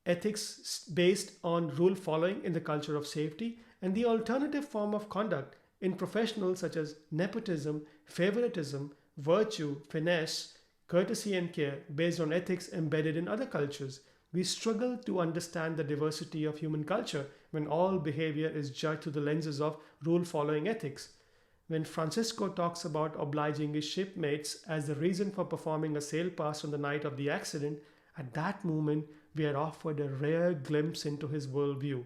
ethics based on rule following in the culture of safety, and the alternative form of conduct in professionals such as nepotism, favoritism, virtue, finesse, courtesy and care based on ethics embedded in other cultures. We struggle to understand the diversity of human culture when all behavior is judged through the lenses of rule-following ethics. When Francisco talks about obliging his shipmates as the reason for performing a sail pass on the night of the accident, at that moment we are offered a rare glimpse into his worldview.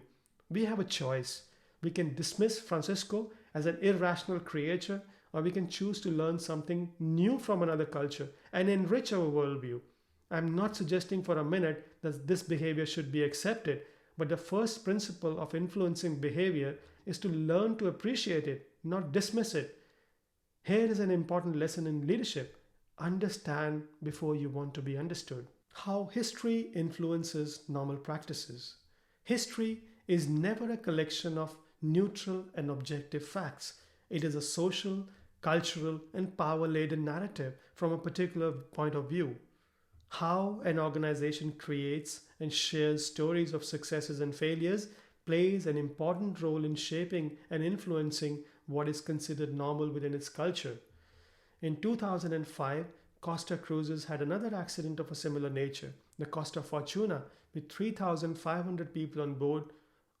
We have a choice. We can dismiss Francisco as an irrational creature, or we can choose to learn something new from another culture and enrich our worldview. I'm not suggesting for a minute that this behavior should be accepted, but the first principle of influencing behavior is to learn to appreciate it, not dismiss it. Here is an important lesson in leadership. Understand before you want to be understood. How history influences normal practices. History is never a collection of neutral and objective facts. It is a social, cultural, and power-laden narrative from a particular point of view. How an organization creates and shares stories of successes and failures plays an important role in shaping and influencing what is considered normal within its culture. In 2005, Costa Cruises had another accident of a similar nature. The Costa Fortuna, with 3,500 people on board,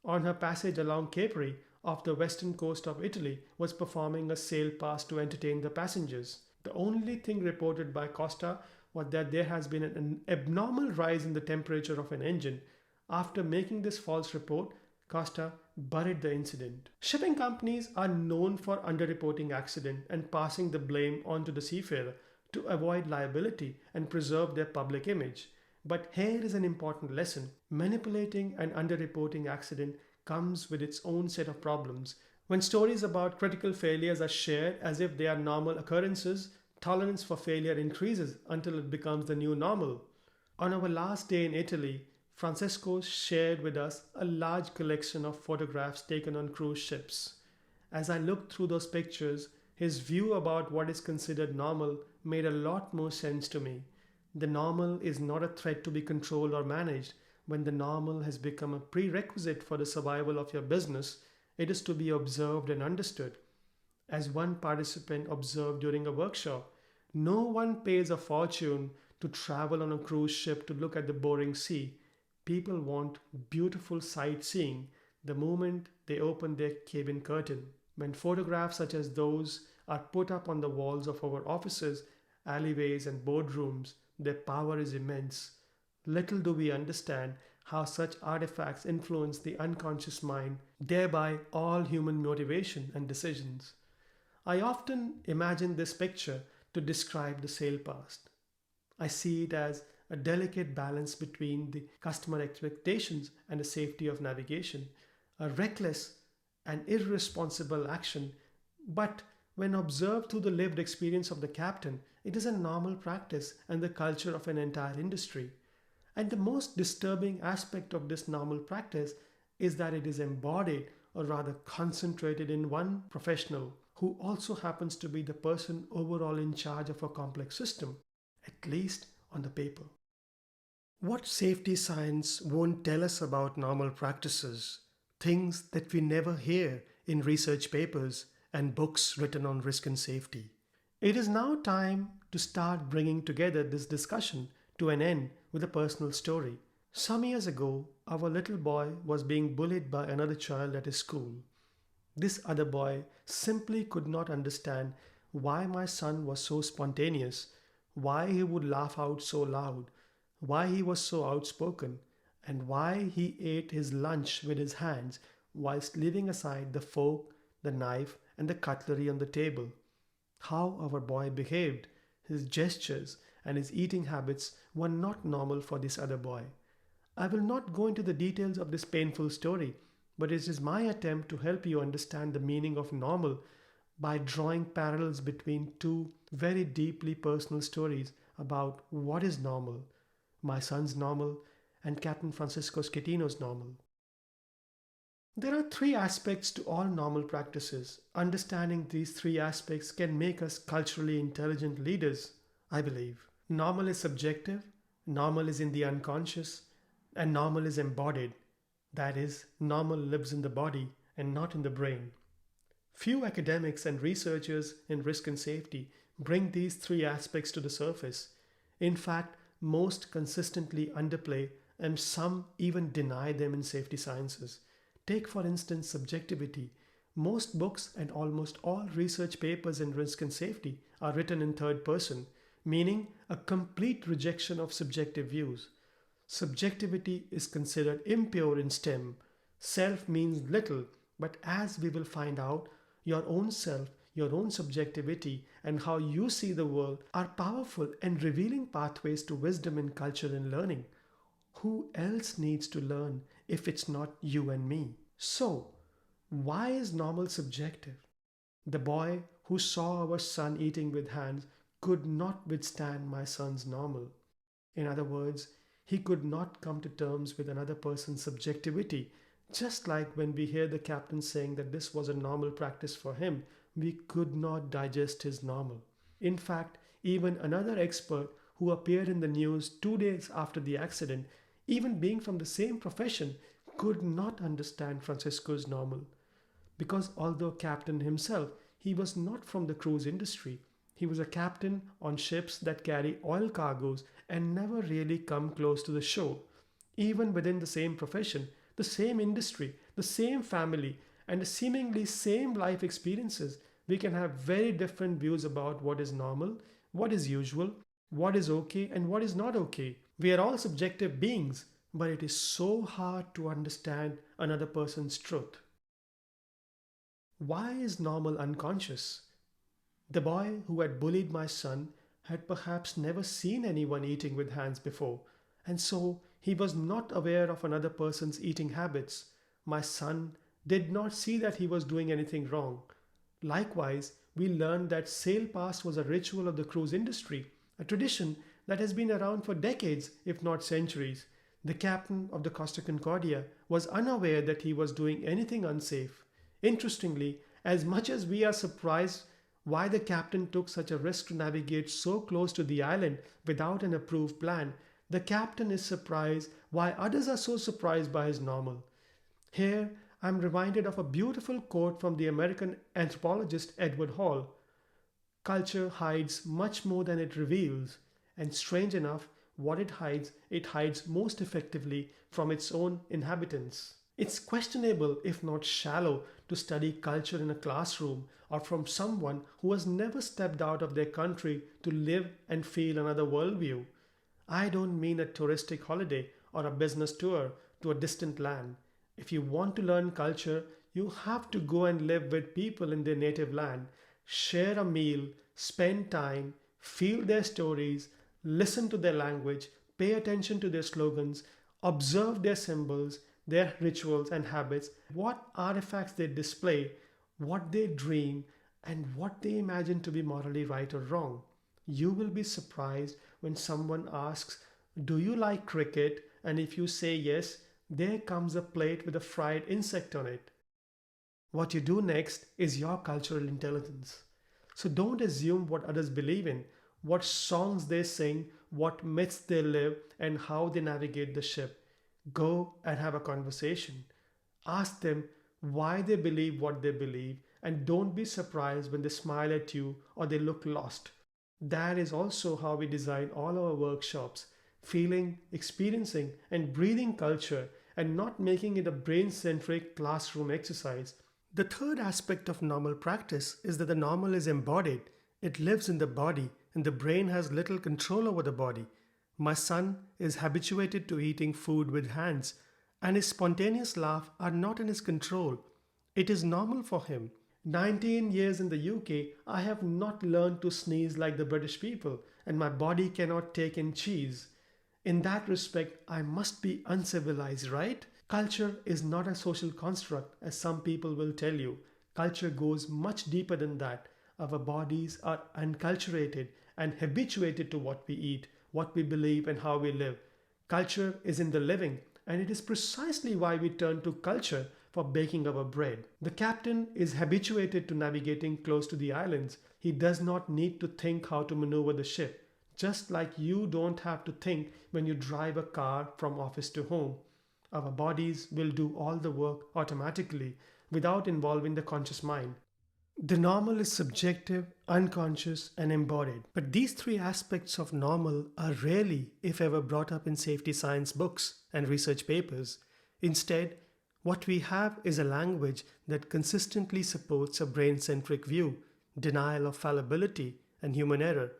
on her passage along Capri off the western coast of Italy, was performing a sail pass to entertain the passengers. The only thing reported by Costa was that there has been an abnormal rise in the temperature of an engine. After making this false report, Costa buried the incident. Shipping companies are known for underreporting accident and passing the blame onto the seafarer to avoid liability and preserve their public image. But here is an important lesson. Manipulating and underreporting accident comes with its own set of problems. When stories about critical failures are shared as if they are normal occurrences, tolerance for failure increases until it becomes the new normal. On our last day in Italy, Francesco shared with us a large collection of photographs taken on cruise ships. As I looked through those pictures, his view about what is considered normal made a lot more sense to me. The normal is not a threat to be controlled or managed. When the normal has become a prerequisite for the survival of your business, it is to be observed and understood. As one participant observed during a workshop, no one pays a fortune to travel on a cruise ship to look at the boring sea. People want beautiful sightseeing the moment they open their cabin curtain. When photographs such as those are put up on the walls of our offices, alleyways, and boardrooms, their power is immense. Little do we understand how such artifacts influence the unconscious mind, thereby all human motivation and decisions. I often imagine this picture to describe the sail past. I see it as a delicate balance between the customer expectations and the safety of navigation, a reckless and irresponsible action, but when observed through the lived experience of the captain, it is a normal practice and the culture of an entire industry. And the most disturbing aspect of this normal practice is that it is embodied or rather concentrated in one professional who also happens to be the person overall in charge of a complex system, at least on the paper. What safety science won't tell us about normal practices, things that we never hear in research papers and books written on risk and safety. It is now time to start bringing together this discussion to an end with a personal story. Some years ago, our little boy was being bullied by another child at his school. This other boy simply could not understand why my son was so spontaneous, why he would laugh out so loud, why he was so outspoken, and why he ate his lunch with his hands whilst leaving aside the fork, the knife, and the cutlery on the table. How our boy behaved, his gestures, and his eating habits were not normal for this other boy. I will not go into the details of this painful story, but it is my attempt to help you understand the meaning of normal by drawing parallels between two very deeply personal stories about what is normal, my son's normal and Captain Francisco Schettino's normal. There are three aspects to all normal practices. Understanding these three aspects can make us culturally intelligent leaders, I believe. Normal is subjective, normal is in the unconscious, and normal is embodied. That is, normal lives in the body and not in the brain. Few academics and researchers in risk and safety bring these three aspects to the surface. In fact, most consistently underplay and some even deny them in safety sciences. Take for instance subjectivity. Most books and almost all research papers in risk and safety are written in third person, meaning a complete rejection of subjective views. Subjectivity is considered impure in STEM. Self means little, but as we will find out, your own self, your own subjectivity, and how you see the world are powerful and revealing pathways to wisdom in culture and learning. Who else needs to learn if it's not you and me? So, why is normal subjective? The boy who saw our son eating with hands could not withstand my son's normal. In other words, he could not come to terms with another person's subjectivity. Just like when we hear the captain saying that this was a normal practice for him, we could not digest his normal. In fact, even another expert who appeared in the news 2 days after the accident, even being from the same profession, could not understand Francisco's normal. Because although captain himself, he was not from the cruise industry. He was a captain on ships that carry oil cargoes and never really come close to the shore. Even within the same profession, the same industry, the same family, and the seemingly same life experiences, we can have very different views about what is normal, what is usual, what is okay, and what is not okay. We are all subjective beings, but it is so hard to understand another person's truth. Why is normal unconscious? The boy who had bullied my son had perhaps never seen anyone eating with hands before, and so he was not aware of another person's eating habits. My son did not see that he was doing anything wrong. Likewise, we learned that sail past was a ritual of the cruise industry, a tradition that has been around for decades, if not centuries. The captain of the Costa Concordia was unaware that he was doing anything unsafe. Interestingly, as much as we are surprised why the captain took such a risk to navigate so close to the island without an approved plan, the captain is surprised why others are so surprised by his normal. Here, I'm reminded of a beautiful quote from the American anthropologist Edward Hall. Culture hides much more than it reveals, and strange enough, what it hides most effectively from its own inhabitants. It's questionable, if not shallow, to study culture in a classroom or from someone who has never stepped out of their country to live and feel another worldview. I don't mean a touristic holiday or a business tour to a distant land. If you want to learn culture, you have to go and live with people in their native land, share a meal, spend time, feel their stories, listen to their language, pay attention to their slogans, observe their symbols, their rituals and habits, what artifacts they display, what they dream, and what they imagine to be morally right or wrong. You will be surprised when someone asks, "Do you like cricket?" And if you say yes, there comes a plate with a fried insect on it. What you do next is your cultural intelligence. So don't assume what others believe in, what songs they sing, what myths they live, and how they navigate the ship. Go and have a conversation. Ask them why they believe what they believe, and don't be surprised when they smile at you or they look lost. That is also how we design all our workshops, feeling, experiencing, and breathing culture and not making it a brain-centric classroom exercise. The third aspect of normal practice is that the normal is embodied. It lives in the body, and the brain has little control over the body. My son is habituated to eating food with hands, and his spontaneous laugh are not in his control. It is normal for him. 19 years in the UK, I have not learned to sneeze like the British people, and my body cannot take in cheese. In that respect, I must be uncivilized, right? Culture is not a social construct, as some people will tell you. Culture goes much deeper than that. Our bodies are unculturated and habituated to what we eat, what we believe, and how we live. Culture is in the living, and it is precisely why we turn to culture for baking our bread. The captain is habituated to navigating close to the islands. He does not need to think how to maneuver the ship, just like you don't have to think when you drive a car from office to home. Our bodies will do all the work automatically without involving the conscious mind. The normal is subjective, unconscious, and embodied. But these three aspects of normal are rarely, if ever, brought up in safety science books and research papers. Instead, what we have is a language that consistently supports a brain-centric view, denial of fallibility, and human error.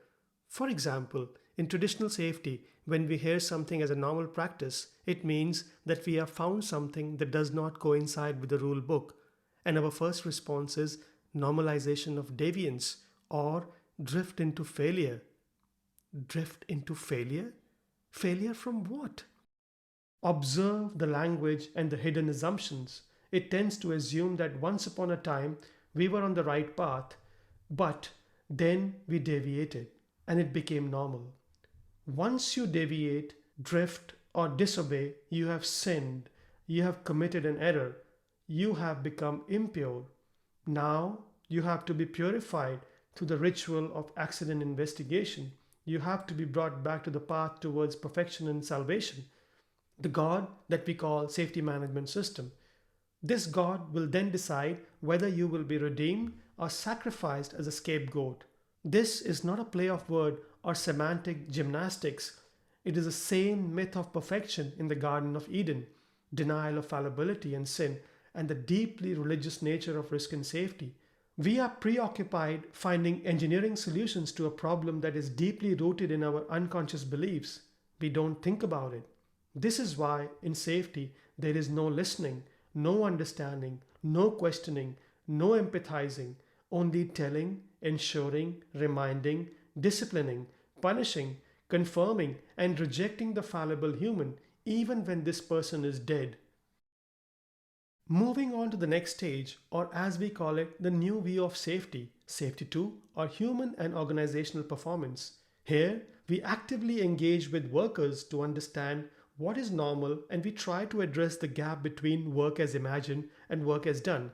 For example, in traditional safety, when we hear something as a normal practice, it means that we have found something that does not coincide with the rule book, and our first response is normalization of deviance or drift into failure. Drift into failure? Failure from what? Observe the language and the hidden assumptions. It tends to assume that once upon a time we were on the right path, but then we deviated and it became normal. Once you deviate, drift, or disobey, you have sinned, you have committed an error, you have become impure. Now you have to be purified through the ritual of accident investigation. You have to be brought back to the path towards perfection and salvation, the God that we call safety management system. This God will then decide whether you will be redeemed or sacrificed as a scapegoat. This is not a play of word or semantic gymnastics. It is the same myth of perfection in the Garden of Eden, denial of fallibility and sin, and the deeply religious nature of risk and safety. We are preoccupied finding engineering solutions to a problem that is deeply rooted in our unconscious beliefs. We don't think about it. This is why in safety there is no listening, no understanding, no questioning, no empathizing, only telling, ensuring, reminding, disciplining, punishing, confirming, and rejecting the fallible human, even when this person is dead. Moving on to the next stage, or as we call it, the new view of safety, Safety 2, or human and organizational performance. Here, we actively engage with workers to understand what is normal and we try to address the gap between work as imagined and work as done.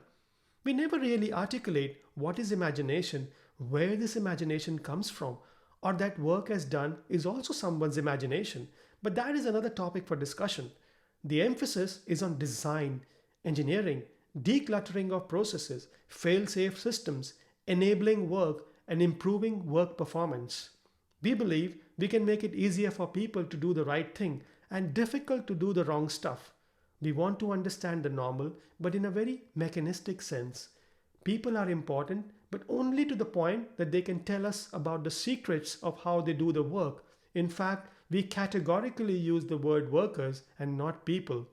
We never really articulate what is imagination, where this imagination comes from, or that work as done is also someone's imagination, but that is another topic for discussion. The emphasis is on design, engineering, decluttering of processes, fail-safe systems, enabling work, and improving work performance. We believe we can make it easier for people to do the right thing and difficult to do the wrong stuff. We want to understand the normal, but in a very mechanistic sense. People are important, but only to the point that they can tell us about the secrets of how they do the work. In fact, we categorically use the word workers and not people.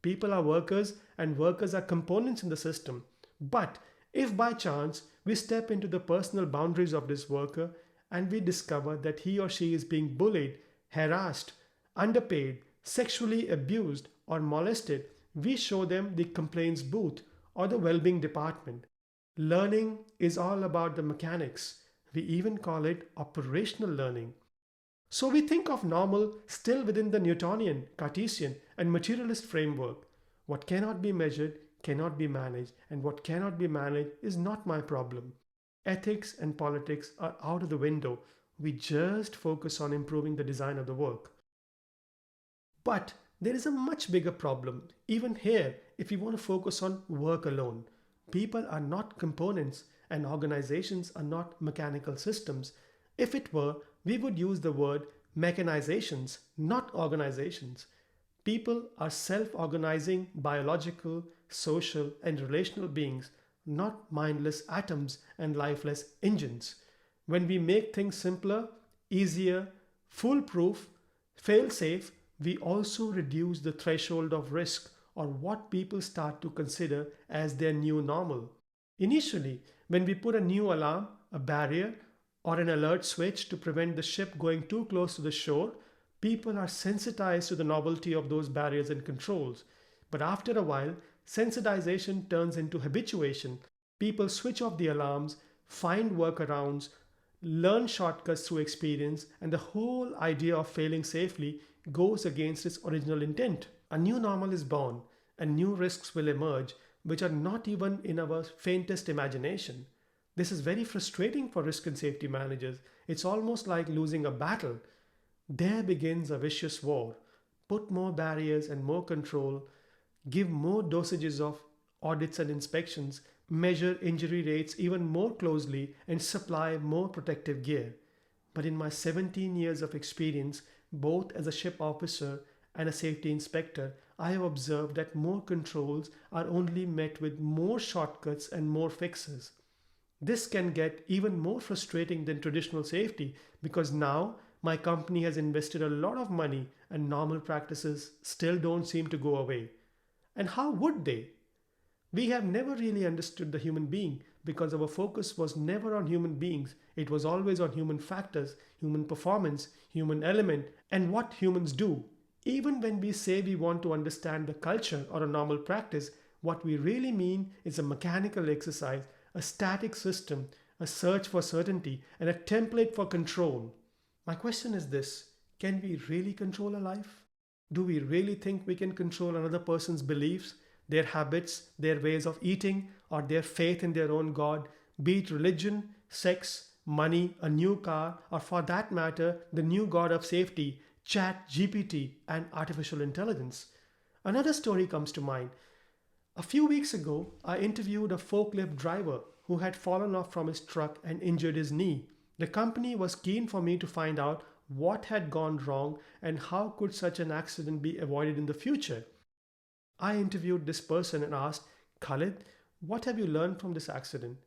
People are workers and workers are components in the system. But if by chance we step into the personal boundaries of this worker and we discover that he or she is being bullied, harassed, underpaid, sexually abused, or molested, we show them the complaints booth or the well-being department. Learning is all about the mechanics. We even call it operational learning. So we think of normal still within the Newtonian, Cartesian, and materialist framework. What cannot be measured cannot be managed, and what cannot be managed is not my problem. Ethics and politics are out of the window. We just focus on improving the design of the work. But there is a much bigger problem, even here, if we want to focus on work alone. People are not components, and organizations are not mechanical systems. If it were, we would use the word mechanizations, not organizations. People are self-organizing biological, social, and relational beings, not mindless atoms and lifeless engines. When we make things simpler, easier, foolproof, fail-safe, we also reduce the threshold of risk or what people start to consider as their new normal. Initially, when we put a new alarm, a barrier, or an alert switch to prevent the ship going too close to the shore, people are sensitized to the novelty of those barriers and controls. But after a while, sensitization turns into habituation. People switch off the alarms, find workarounds, learn shortcuts through experience, and the whole idea of failing safely goes against its original intent. A new normal is born, and new risks will emerge, which are not even in our faintest imagination. This is very frustrating for risk and safety managers. It's almost like losing a battle. There begins a vicious war. Put more barriers and more control, give more dosages of audits and inspections, measure injury rates even more closely, and supply more protective gear. But in my 17 years of experience, both as a ship officer and a safety inspector, I have observed that more controls are only met with more shortcuts and more fixes. This can get even more frustrating than traditional safety because now my company has invested a lot of money and normal practices still don't seem to go away. And how would they? We have never really understood the human being because our focus was never on human beings. It was always on human factors, human performance, human element, and what humans do. Even when we say we want to understand the culture or a normal practice, what we really mean is a mechanical exercise, a static system, a search for certainty, and a template for control. My question is this: can we really control a life? Do we really think we can control another person's beliefs, their habits, their ways of eating, or their faith in their own God, be it religion, sex, money, a new car, or for that matter, the new God of safety, Chat, GPT, and artificial intelligence? Another story comes to mind. A few weeks ago, I interviewed a forklift driver who had fallen off from his truck and injured his knee. The company was keen for me to find out what had gone wrong and how could such an accident be avoided in the future. I interviewed this person and asked, Khalid, what have you learned from this accident?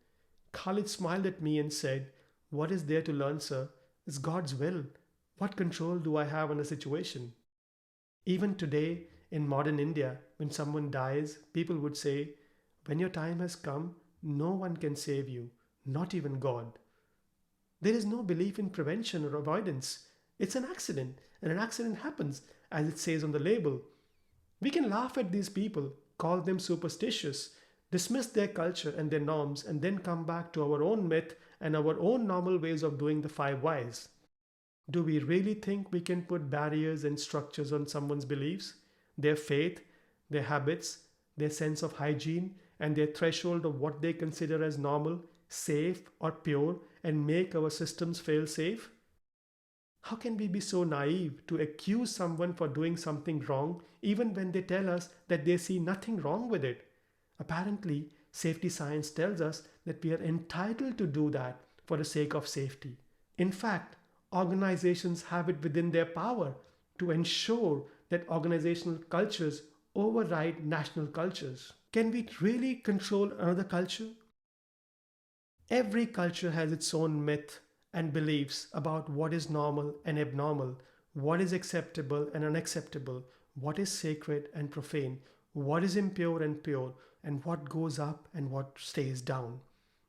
Khalid smiled at me and said, "What is there to learn, sir? It's God's will. What control do I have on the situation?" Even today, in modern India, when someone dies, people would say, when your time has come, no one can save you, not even God. There is no belief in prevention or avoidance. It's an accident, and an accident happens, as it says on the label. We can laugh at these people, call them superstitious, dismiss their culture and their norms, and then come back to our own myth and our own normal ways of doing the five whys. Do we really think we can put barriers and structures on someone's beliefs, their faith, their habits, their sense of hygiene, and their threshold of what they consider as normal, safe, or pure, and make our systems fail safe? How can we be so naive to accuse someone for doing something wrong even when they tell us that they see nothing wrong with it? Apparently, safety science tells us that we are entitled to do that for the sake of safety. In fact, organizations have it within their power to ensure that organizational cultures override national cultures. Can we really control another culture? Every culture has its own myth and beliefs about what is normal and abnormal, what is acceptable and unacceptable, what is sacred and profane, what is impure and pure, and what goes up and what stays down.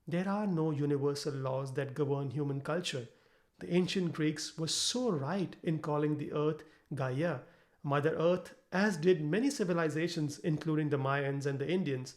There are no universal laws that govern human culture. The ancient Greeks were so right in calling the earth Gaia, Mother Earth, as did many civilizations, including the Mayans and the Indians.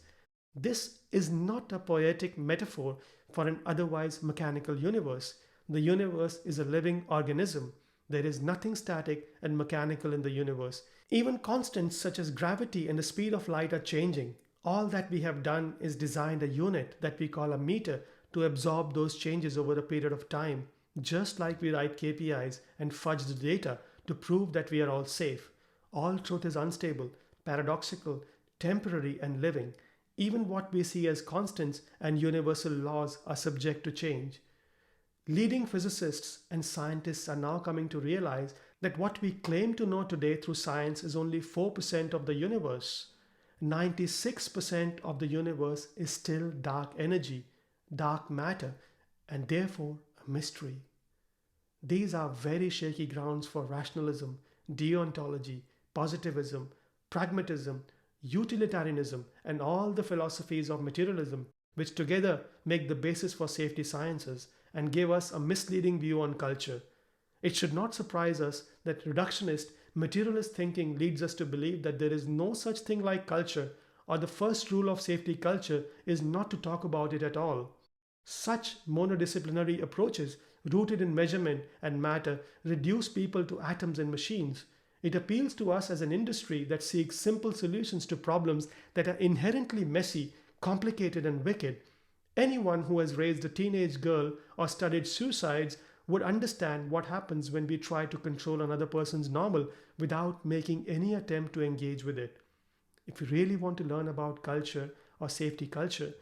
This is not a poetic metaphor for an otherwise mechanical universe. The universe is a living organism. There is nothing static and mechanical in the universe. Even constants such as gravity and the speed of light are changing. All that we have done is designed a unit that we call a meter to absorb those changes over a period of time, just like we write KPIs and fudge the data to prove that we are all safe. All truth is unstable, paradoxical, temporary, and living. Even what we see as constants and universal laws are subject to change. Leading physicists and scientists are now coming to realize that what we claim to know today through science is only 4% of the universe. 96% of the universe is still dark energy, dark matter, and therefore a mystery. These are very shaky grounds for rationalism, deontology, positivism, pragmatism, utilitarianism, and all the philosophies of materialism, which together make the basis for safety sciences and give us a misleading view on culture. It should not surprise us that reductionist, materialist thinking leads us to believe that there is no such thing like culture, or the first rule of safety culture is not to talk about it at all. Such monodisciplinary approaches, rooted in measurement and matter, reduce people to atoms and machines. It appeals to us as an industry that seeks simple solutions to problems that are inherently messy, complicated, and wicked. Anyone who has raised a teenage girl or studied suicides would understand what happens when we try to control another person's normal without making any attempt to engage with it. If we really want to learn about culture or safety culture,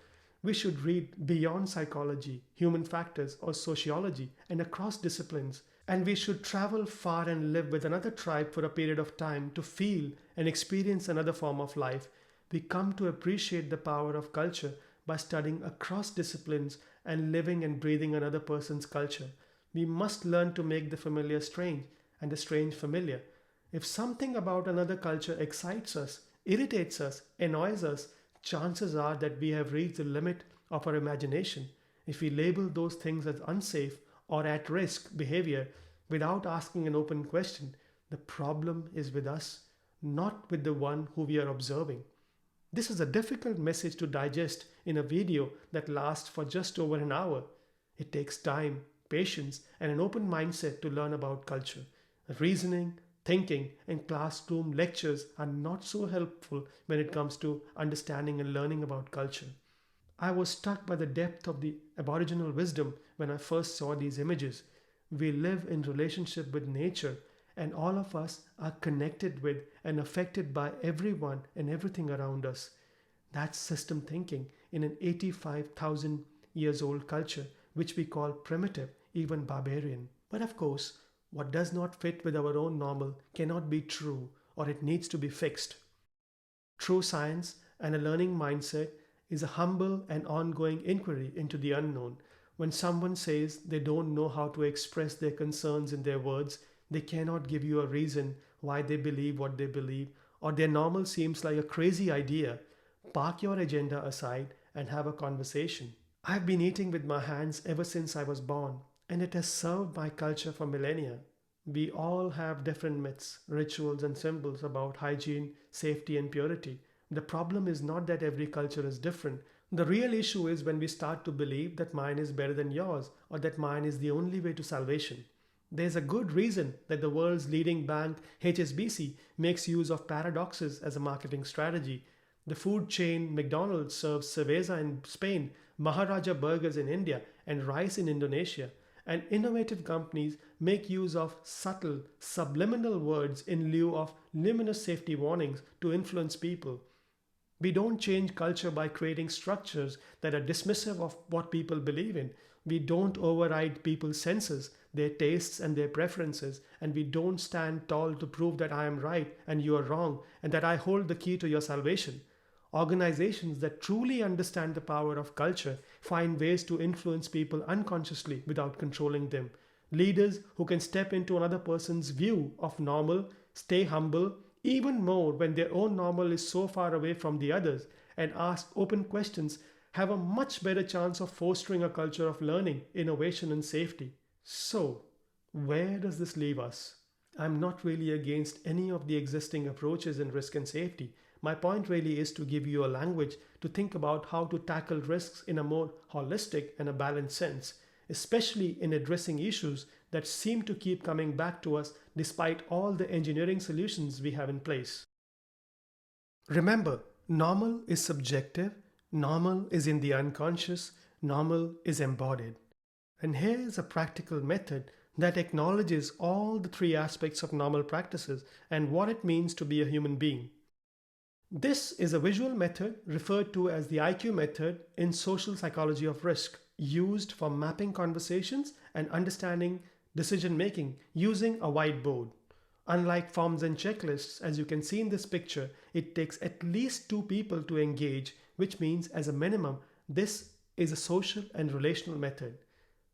we should read beyond psychology, human factors, or sociology and across disciplines. And we should travel far and live with another tribe for a period of time to feel and experience another form of life. We come to appreciate the power of culture by studying across disciplines and living and breathing another person's culture. We must learn to make the familiar strange and the strange familiar. If something about another culture excites us, irritates us, annoys us, chances are that we have reached the limit of our imagination. If we label those things as unsafe or at risk behavior without asking an open question, the problem is with us, not with the one who we are observing. This is a difficult message to digest in a video that lasts for just over an hour. It takes time, patience, and an open mindset to learn about culture. Reasoning, thinking, and classroom lectures are not so helpful when it comes to understanding and learning about culture. I was struck by the depth of the Aboriginal wisdom when I first saw these images. We live in relationship with nature, and all of us are connected with and affected by everyone and everything around us. That's system thinking in an 85,000 years old culture, which we call primitive, even barbarian. But of course, what does not fit with our own normal cannot be true, or it needs to be fixed. True science and a learning mindset is a humble and ongoing inquiry into the unknown. When someone says they don't know how to express their concerns in their words, they cannot give you a reason why they believe what they believe, or their normal seems like a crazy idea, park your agenda aside and have a conversation. I've been eating with my hands ever since I was born, and it has served my culture for millennia. We all have different myths, rituals, and symbols about hygiene, safety, and purity. The problem is not that every culture is different. The real issue is when we start to believe that mine is better than yours or that mine is the only way to salvation. There's a good reason that the world's leading bank, HSBC, makes use of paradoxes as a marketing strategy. The food chain McDonald's serves cerveza in Spain, Maharaja burgers in India, and rice in Indonesia. And innovative companies make use of subtle, subliminal words in lieu of luminous safety warnings to influence people. We don't change culture by creating structures that are dismissive of what people believe in. We don't override people's senses, their tastes, and their preferences, and we don't stand tall to prove that I am right and you are wrong, and that I hold the key to your salvation. Organizations that truly understand the power of culture find ways to influence people unconsciously without controlling them. Leaders who can step into another person's view of normal, stay humble, even more when their own normal is so far away from the others, and ask open questions have a much better chance of fostering a culture of learning, innovation, and safety. So, where does this leave us? I'm not really against any of the existing approaches in risk and safety. My point really is to give you a language to think about how to tackle risks in a more holistic and a balanced sense, especially in addressing issues that seem to keep coming back to us despite all the engineering solutions we have in place. Remember, normal is subjective, normal is in the unconscious, normal is embodied. And here is a practical method that acknowledges all the three aspects of normal practices and what it means to be a human being. This is a visual method referred to as the IQ method in social psychology of risk, used for mapping conversations and understanding decision making using a whiteboard. Unlike forms and checklists, as you can see in this picture, it takes at least two people to engage, which means as a minimum, this is a social and relational method.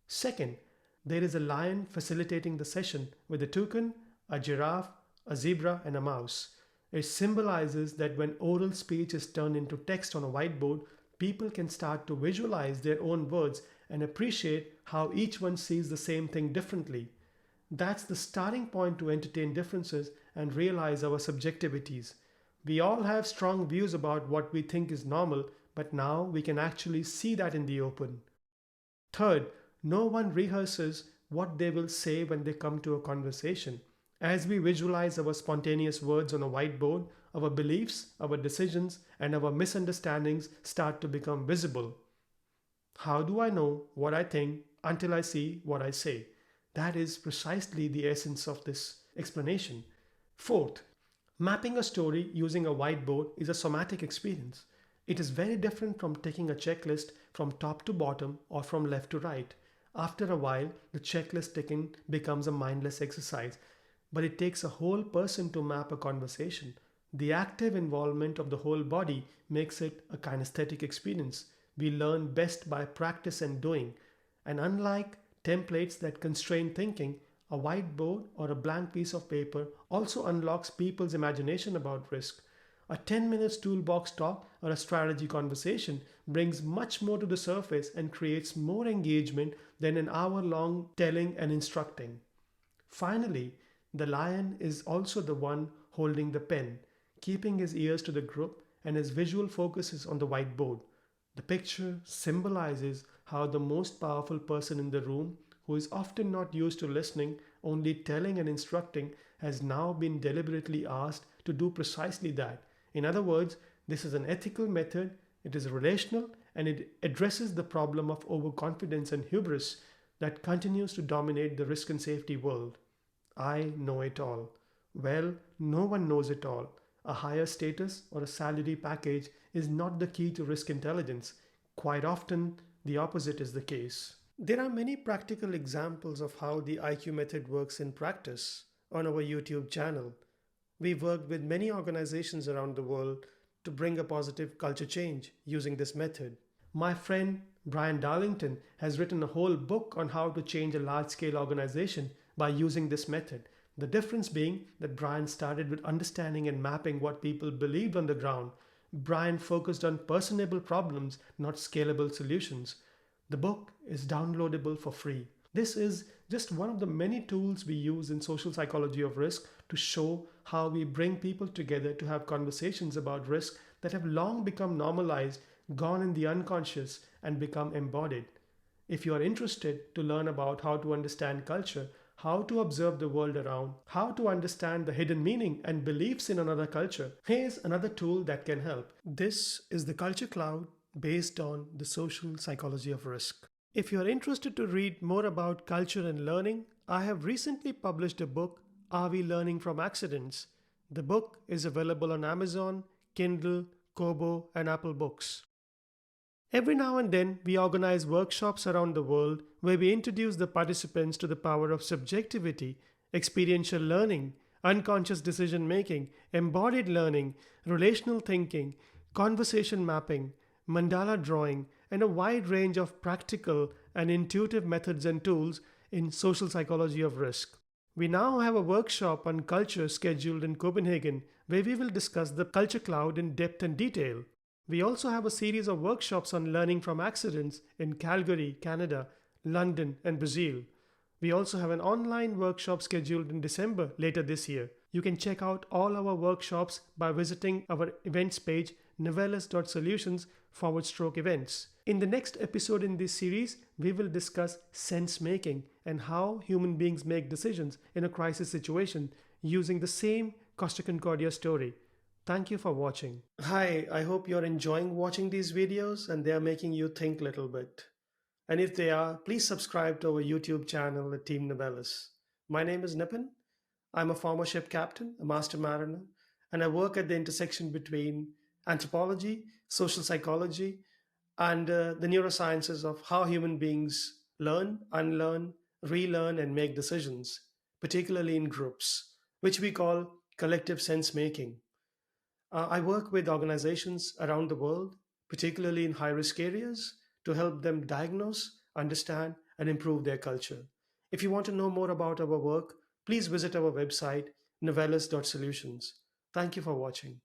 Second, there is a lion facilitating the session with a toucan, a giraffe, a zebra, and a mouse. It symbolizes that when oral speech is turned into text on a whiteboard, people can start to visualize their own words and appreciate how each one sees the same thing differently. That's the starting point to entertain differences and realize our subjectivities. We all have strong views about what we think is normal, but now we can actually see that in the open. Third, no one rehearses what they will say when they come to a conversation. As we visualize our spontaneous words on a whiteboard, our beliefs, our decisions, and our misunderstandings start to become visible. How do I know what I think until I see what I say? That is precisely the essence of this explanation. Fourth, mapping a story using a whiteboard is a somatic experience. It is very different from taking a checklist from top to bottom or from left to right. After a while, the checklist ticking becomes a mindless exercise, but it takes a whole person to map a conversation. The active involvement of the whole body makes it a kinesthetic experience. We learn best by practice and doing. And unlike templates that constrain thinking, a whiteboard or a blank piece of paper also unlocks people's imagination about risk. A 10 minutes toolbox talk or a strategy conversation brings much more to the surface and creates more engagement than an hour-long telling and instructing. Finally, the lion is also the one holding the pen, keeping his ears to the group, and his visual focus is on the whiteboard. The picture symbolizes how the most powerful person in the room, who is often not used to listening, only telling and instructing, has now been deliberately asked to do precisely that. In other words, this is an ethical method, it is relational, and it addresses the problem of overconfidence and hubris that continues to dominate the risk and safety world. I know it all. Well, no one knows it all. A higher status or a salary package is not the key to risk intelligence. Quite often, the opposite is the case. There are many practical examples of how the IQ method works in practice on our YouTube channel. We've worked with many organizations around the world to bring a positive culture change using this method. My friend Brian Darlington has written a whole book on how to change a large-scale organization by using this method. The difference being that Brian started with understanding and mapping what people believed on the ground. Brian focused on personable problems, not scalable solutions. The book is downloadable for free. This is just one of the many tools we use in social psychology of risk to show how we bring people together to have conversations about risk that have long become normalized, gone in the unconscious, and become embodied. If you are interested to learn about how to understand culture, how to observe the world around, how to understand the hidden meaning and beliefs in another culture, here's another tool that can help. This is the Culture Cloud based on the social psychology of risk. If you are interested to read more about culture and learning, I have recently published a book, Are We Learning from Accidents? The book is available on Amazon, Kindle, Kobo, and Apple Books. Every now and then, we organize workshops around the world where we introduce the participants to the power of subjectivity, experiential learning, unconscious decision making, embodied learning, relational thinking, conversation mapping, mandala drawing, and a wide range of practical and intuitive methods and tools in social psychology of risk. We now have a workshop on culture scheduled in Copenhagen where we will discuss the culture cloud in depth and detail. We also have a series of workshops on learning from accidents in Calgary, Canada, London, and Brazil. We also have an online workshop scheduled in December later this year. You can check out all our workshops by visiting our events page novellas.solutions/events. In the next episode in this series, we will discuss sense making and how human beings make decisions in a crisis situation using the same Costa Concordia story. Thank you for watching. Hi, I hope you're enjoying watching these videos and they are making you think a little bit. And if they are, please subscribe to our YouTube channel at Team Novellas. My name is Nipin. I'm a former ship captain, a master mariner, and I work at the intersection between anthropology, social psychology, and the neurosciences of how human beings learn, unlearn, relearn, and make decisions, particularly in groups, which we call collective sense making. I work with organizations around the world, particularly in high risk areas, to help them diagnose, understand, and improve their culture. If you want to know more about our work, please visit our website, novellas.solutions. Thank you for watching.